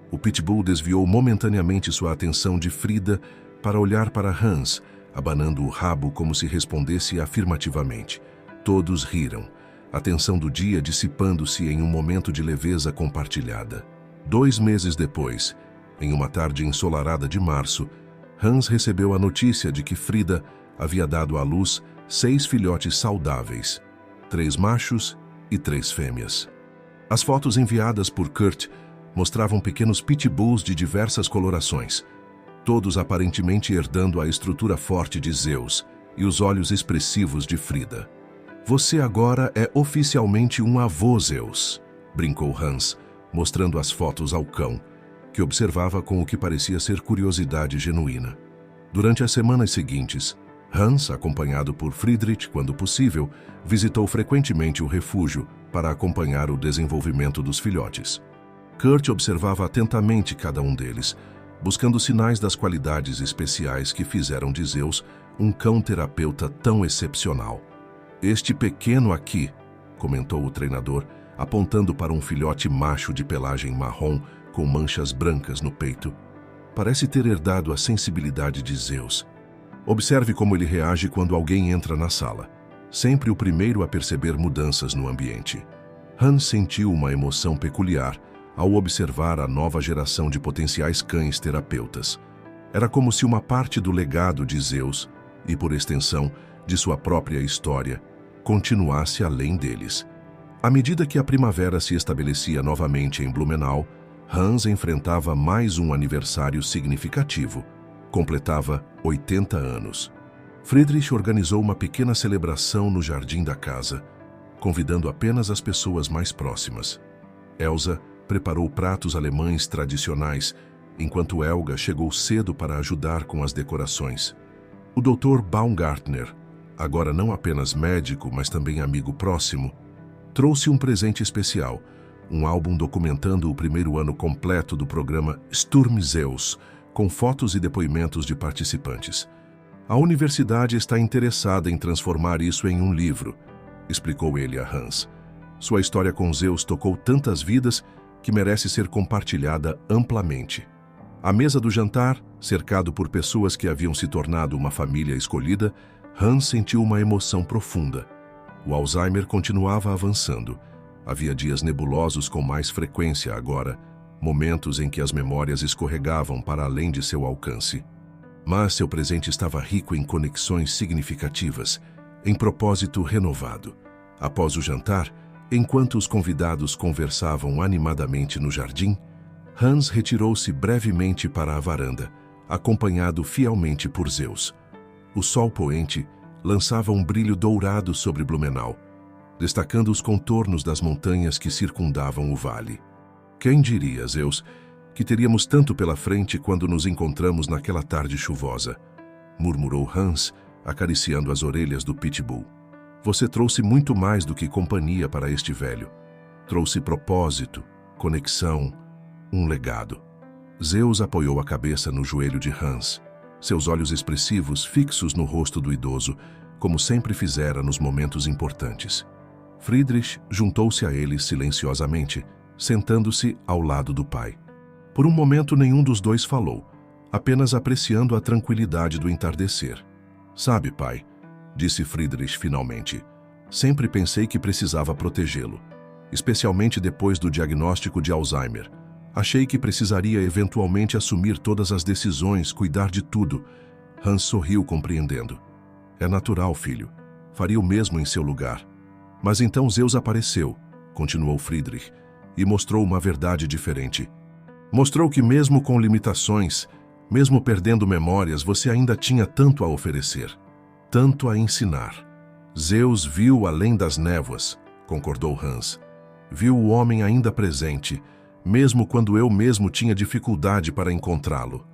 O Pitbull desviou momentaneamente sua atenção de Frida para olhar para Hans, abanando o rabo como se respondesse afirmativamente. Todos riram, a tensão do dia dissipando-se em um momento de leveza compartilhada. 2 meses depois, em uma tarde ensolarada de março, Hans recebeu a notícia de que Frida havia dado à luz 6 filhotes saudáveis, 3 machos e 3 fêmeas. As fotos enviadas por Kurt mostravam pequenos pitbulls de diversas colorações, todos aparentemente herdando a estrutura forte de Zeus e os olhos expressivos de Frida. "Você agora é oficialmente um avô, Zeus", brincou Hans, mostrando as fotos ao cão, que observava com o que parecia ser curiosidade genuína. Durante as semanas seguintes, Hans, acompanhado por Friedrich quando possível, visitou frequentemente o refúgio para acompanhar o desenvolvimento dos filhotes. Kurt observava atentamente cada um deles, buscando sinais das qualidades especiais que fizeram de Zeus um cão-terapeuta tão excepcional. "Este pequeno aqui", comentou o treinador, apontando para um filhote macho de pelagem marrom com manchas brancas no peito, "parece ter herdado a sensibilidade de Zeus. Observe como ele reage quando alguém entra na sala, sempre o primeiro a perceber mudanças no ambiente." Hans sentiu uma emoção peculiar ao observar a nova geração de potenciais cães terapeutas. Era como se uma parte do legado de Zeus, e por extensão, de sua própria história, continuasse além deles. À medida que a primavera se estabelecia novamente em Blumenau, Hans enfrentava mais um aniversário significativo. Completava 80 anos. Friedrich organizou uma pequena celebração no jardim da casa, convidando apenas as pessoas mais próximas. Elsa preparou pratos alemães tradicionais, enquanto Helga chegou cedo para ajudar com as decorações. O Dr. Baumgartner, agora não apenas médico, mas também amigo próximo, trouxe um presente especial, um álbum documentando o primeiro ano completo do programa Sturm Zeus, com fotos e depoimentos de participantes. "A universidade está interessada em transformar isso em um livro", explicou ele a Hans. "Sua história com Zeus tocou tantas vidas que merece ser compartilhada amplamente." À mesa do jantar, cercado por pessoas que haviam se tornado uma família escolhida, Hans sentiu uma emoção profunda. O Alzheimer continuava avançando. Havia dias nebulosos com mais frequência agora, momentos em que as memórias escorregavam para além de seu alcance. Mas seu presente estava rico em conexões significativas, em propósito renovado. Após o jantar, enquanto os convidados conversavam animadamente no jardim, Hans retirou-se brevemente para a varanda, acompanhado fielmente por Zeus. O sol poente lançava um brilho dourado sobre Blumenau, destacando os contornos das montanhas que circundavam o vale. "Quem diria, Zeus, que teríamos tanto pela frente quando nos encontramos naquela tarde chuvosa?", murmurou Hans, acariciando as orelhas do Pitbull. "Você trouxe muito mais do que companhia para este velho. Trouxe propósito, conexão, um legado." Zeus apoiou a cabeça no joelho de Hans, seus olhos expressivos fixos no rosto do idoso, como sempre fizera nos momentos importantes. Friedrich juntou-se a ele silenciosamente, sentando-se ao lado do pai. Por um momento nenhum dos dois falou, apenas apreciando a tranquilidade do entardecer. "Sabe, pai", disse Friedrich finalmente, "sempre pensei que precisava protegê-lo, especialmente depois do diagnóstico de Alzheimer. Achei que precisaria eventualmente assumir todas as decisões, cuidar de tudo." Hans sorriu compreendendo. É natural, filho. Faria o mesmo em seu lugar. Mas então Zeus apareceu, continuou Friedrich, e mostrou uma verdade diferente. Mostrou que mesmo com limitações, mesmo perdendo memórias, você ainda tinha tanto a oferecer, tanto a ensinar. Zeus viu além das névoas, concordou Hans. Viu o homem ainda presente, mesmo quando eu mesmo tinha dificuldade para encontrá-lo.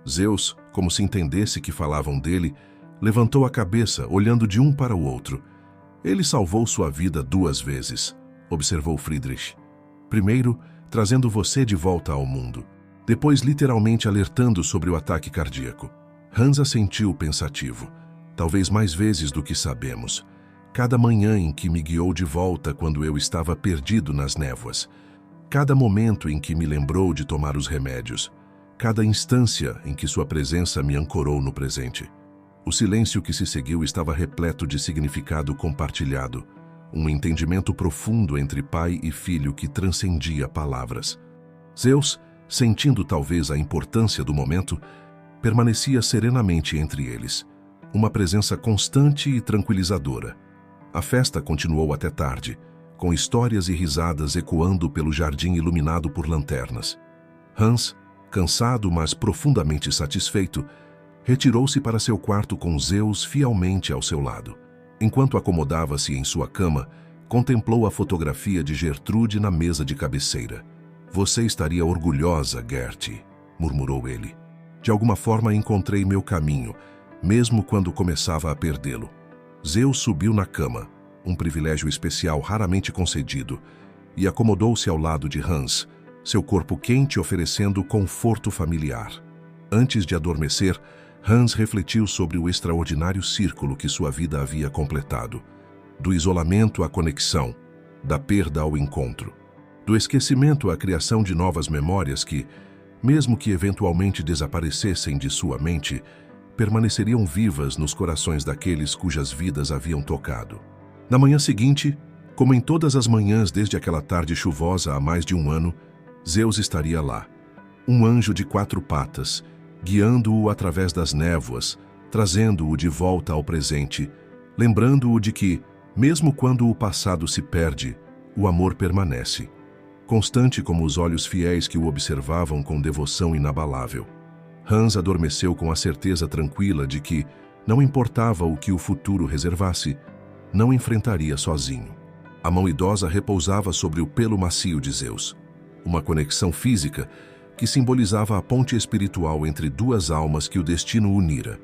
Zeus, como se entendesse que falavam dele, levantou a cabeça, olhando de um para o outro. Ele salvou sua vida 2 vezes, observou Friedrich. Primeiro, trazendo você de volta ao mundo. Depois, literalmente alertando sobre o ataque cardíaco. Hans assentiu pensativo. Talvez mais vezes do que sabemos. Cada manhã em que me guiou de volta quando eu estava perdido nas névoas. Cada momento em que me lembrou de tomar os remédios. Cada instância em que sua presença me ancorou no presente. O silêncio que se seguiu estava repleto de significado compartilhado. Um entendimento profundo entre pai e filho que transcendia palavras. Zeus, sentindo talvez a importância do momento, permanecia serenamente entre eles. Uma presença constante e tranquilizadora. A festa continuou até tarde, com histórias e risadas ecoando pelo jardim iluminado por lanternas. Hans, cansado mas profundamente satisfeito, retirou-se para seu quarto com Zeus fielmente ao seu lado. Enquanto acomodava-se em sua cama, contemplou a fotografia de Gertrude na mesa de cabeceira. Você estaria orgulhosa, Gertie, murmurou ele. De alguma forma encontrei meu caminho, mesmo quando começava a perdê-lo. Zeus subiu na cama, um privilégio especial raramente concedido, e acomodou-se ao lado de Hans, seu corpo quente oferecendo conforto familiar. Antes de adormecer, Hans refletiu sobre o extraordinário círculo que sua vida havia completado. Do isolamento à conexão, da perda ao encontro. Do esquecimento à criação de novas memórias que, mesmo que eventualmente desaparecessem de sua mente, permaneceriam vivas nos corações daqueles cujas vidas haviam tocado. Na manhã seguinte, como em todas as manhãs desde aquela tarde chuvosa há mais de 1 ano, Zeus estaria lá. Um anjo de 4 patas, guiando-o através das névoas, trazendo-o de volta ao presente, lembrando-o de que, mesmo quando o passado se perde, o amor permanece, constante como os olhos fiéis que o observavam com devoção inabalável. Hans adormeceu com a certeza tranquila de que, não importava o que o futuro reservasse, não enfrentaria sozinho. A mão idosa repousava sobre o pelo macio de Zeus, uma conexão física que simbolizava a ponte espiritual entre 2 almas que o destino unira,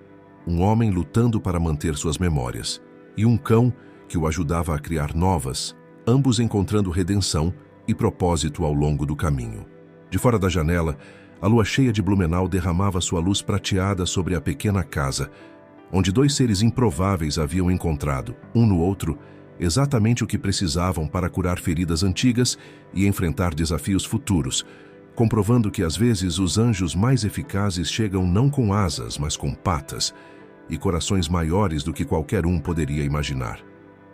um homem lutando para manter suas memórias, e um cão que o ajudava a criar novas, ambos encontrando redenção e propósito ao longo do caminho. De fora da janela, a lua cheia de Blumenau derramava sua luz prateada sobre a pequena casa, onde 2 seres improváveis haviam encontrado, um no outro, exatamente o que precisavam para curar feridas antigas e enfrentar desafios futuros, comprovando que às vezes os anjos mais eficazes chegam não com asas, mas com patas, e corações maiores do que qualquer um poderia imaginar.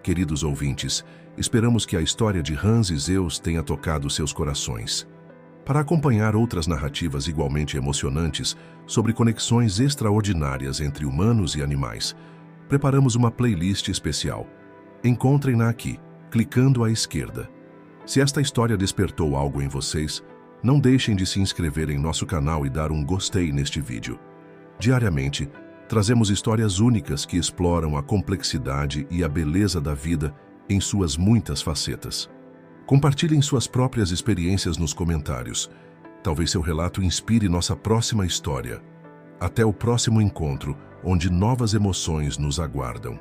Queridos ouvintes, esperamos que a história de Hans e Zeus tenha tocado seus corações. Para acompanhar outras narrativas igualmente emocionantes sobre conexões extraordinárias entre humanos e animais, preparamos uma playlist especial. Encontrem-na aqui, clicando à esquerda. Se esta história despertou algo em vocês, não deixem de se inscrever em nosso canal e dar um gostei neste vídeo. Diariamente, trazemos histórias únicas que exploram a complexidade e a beleza da vida em suas muitas facetas. Compartilhem suas próprias experiências nos comentários. Talvez seu relato inspire nossa próxima história. Até o próximo encontro, onde novas emoções nos aguardam.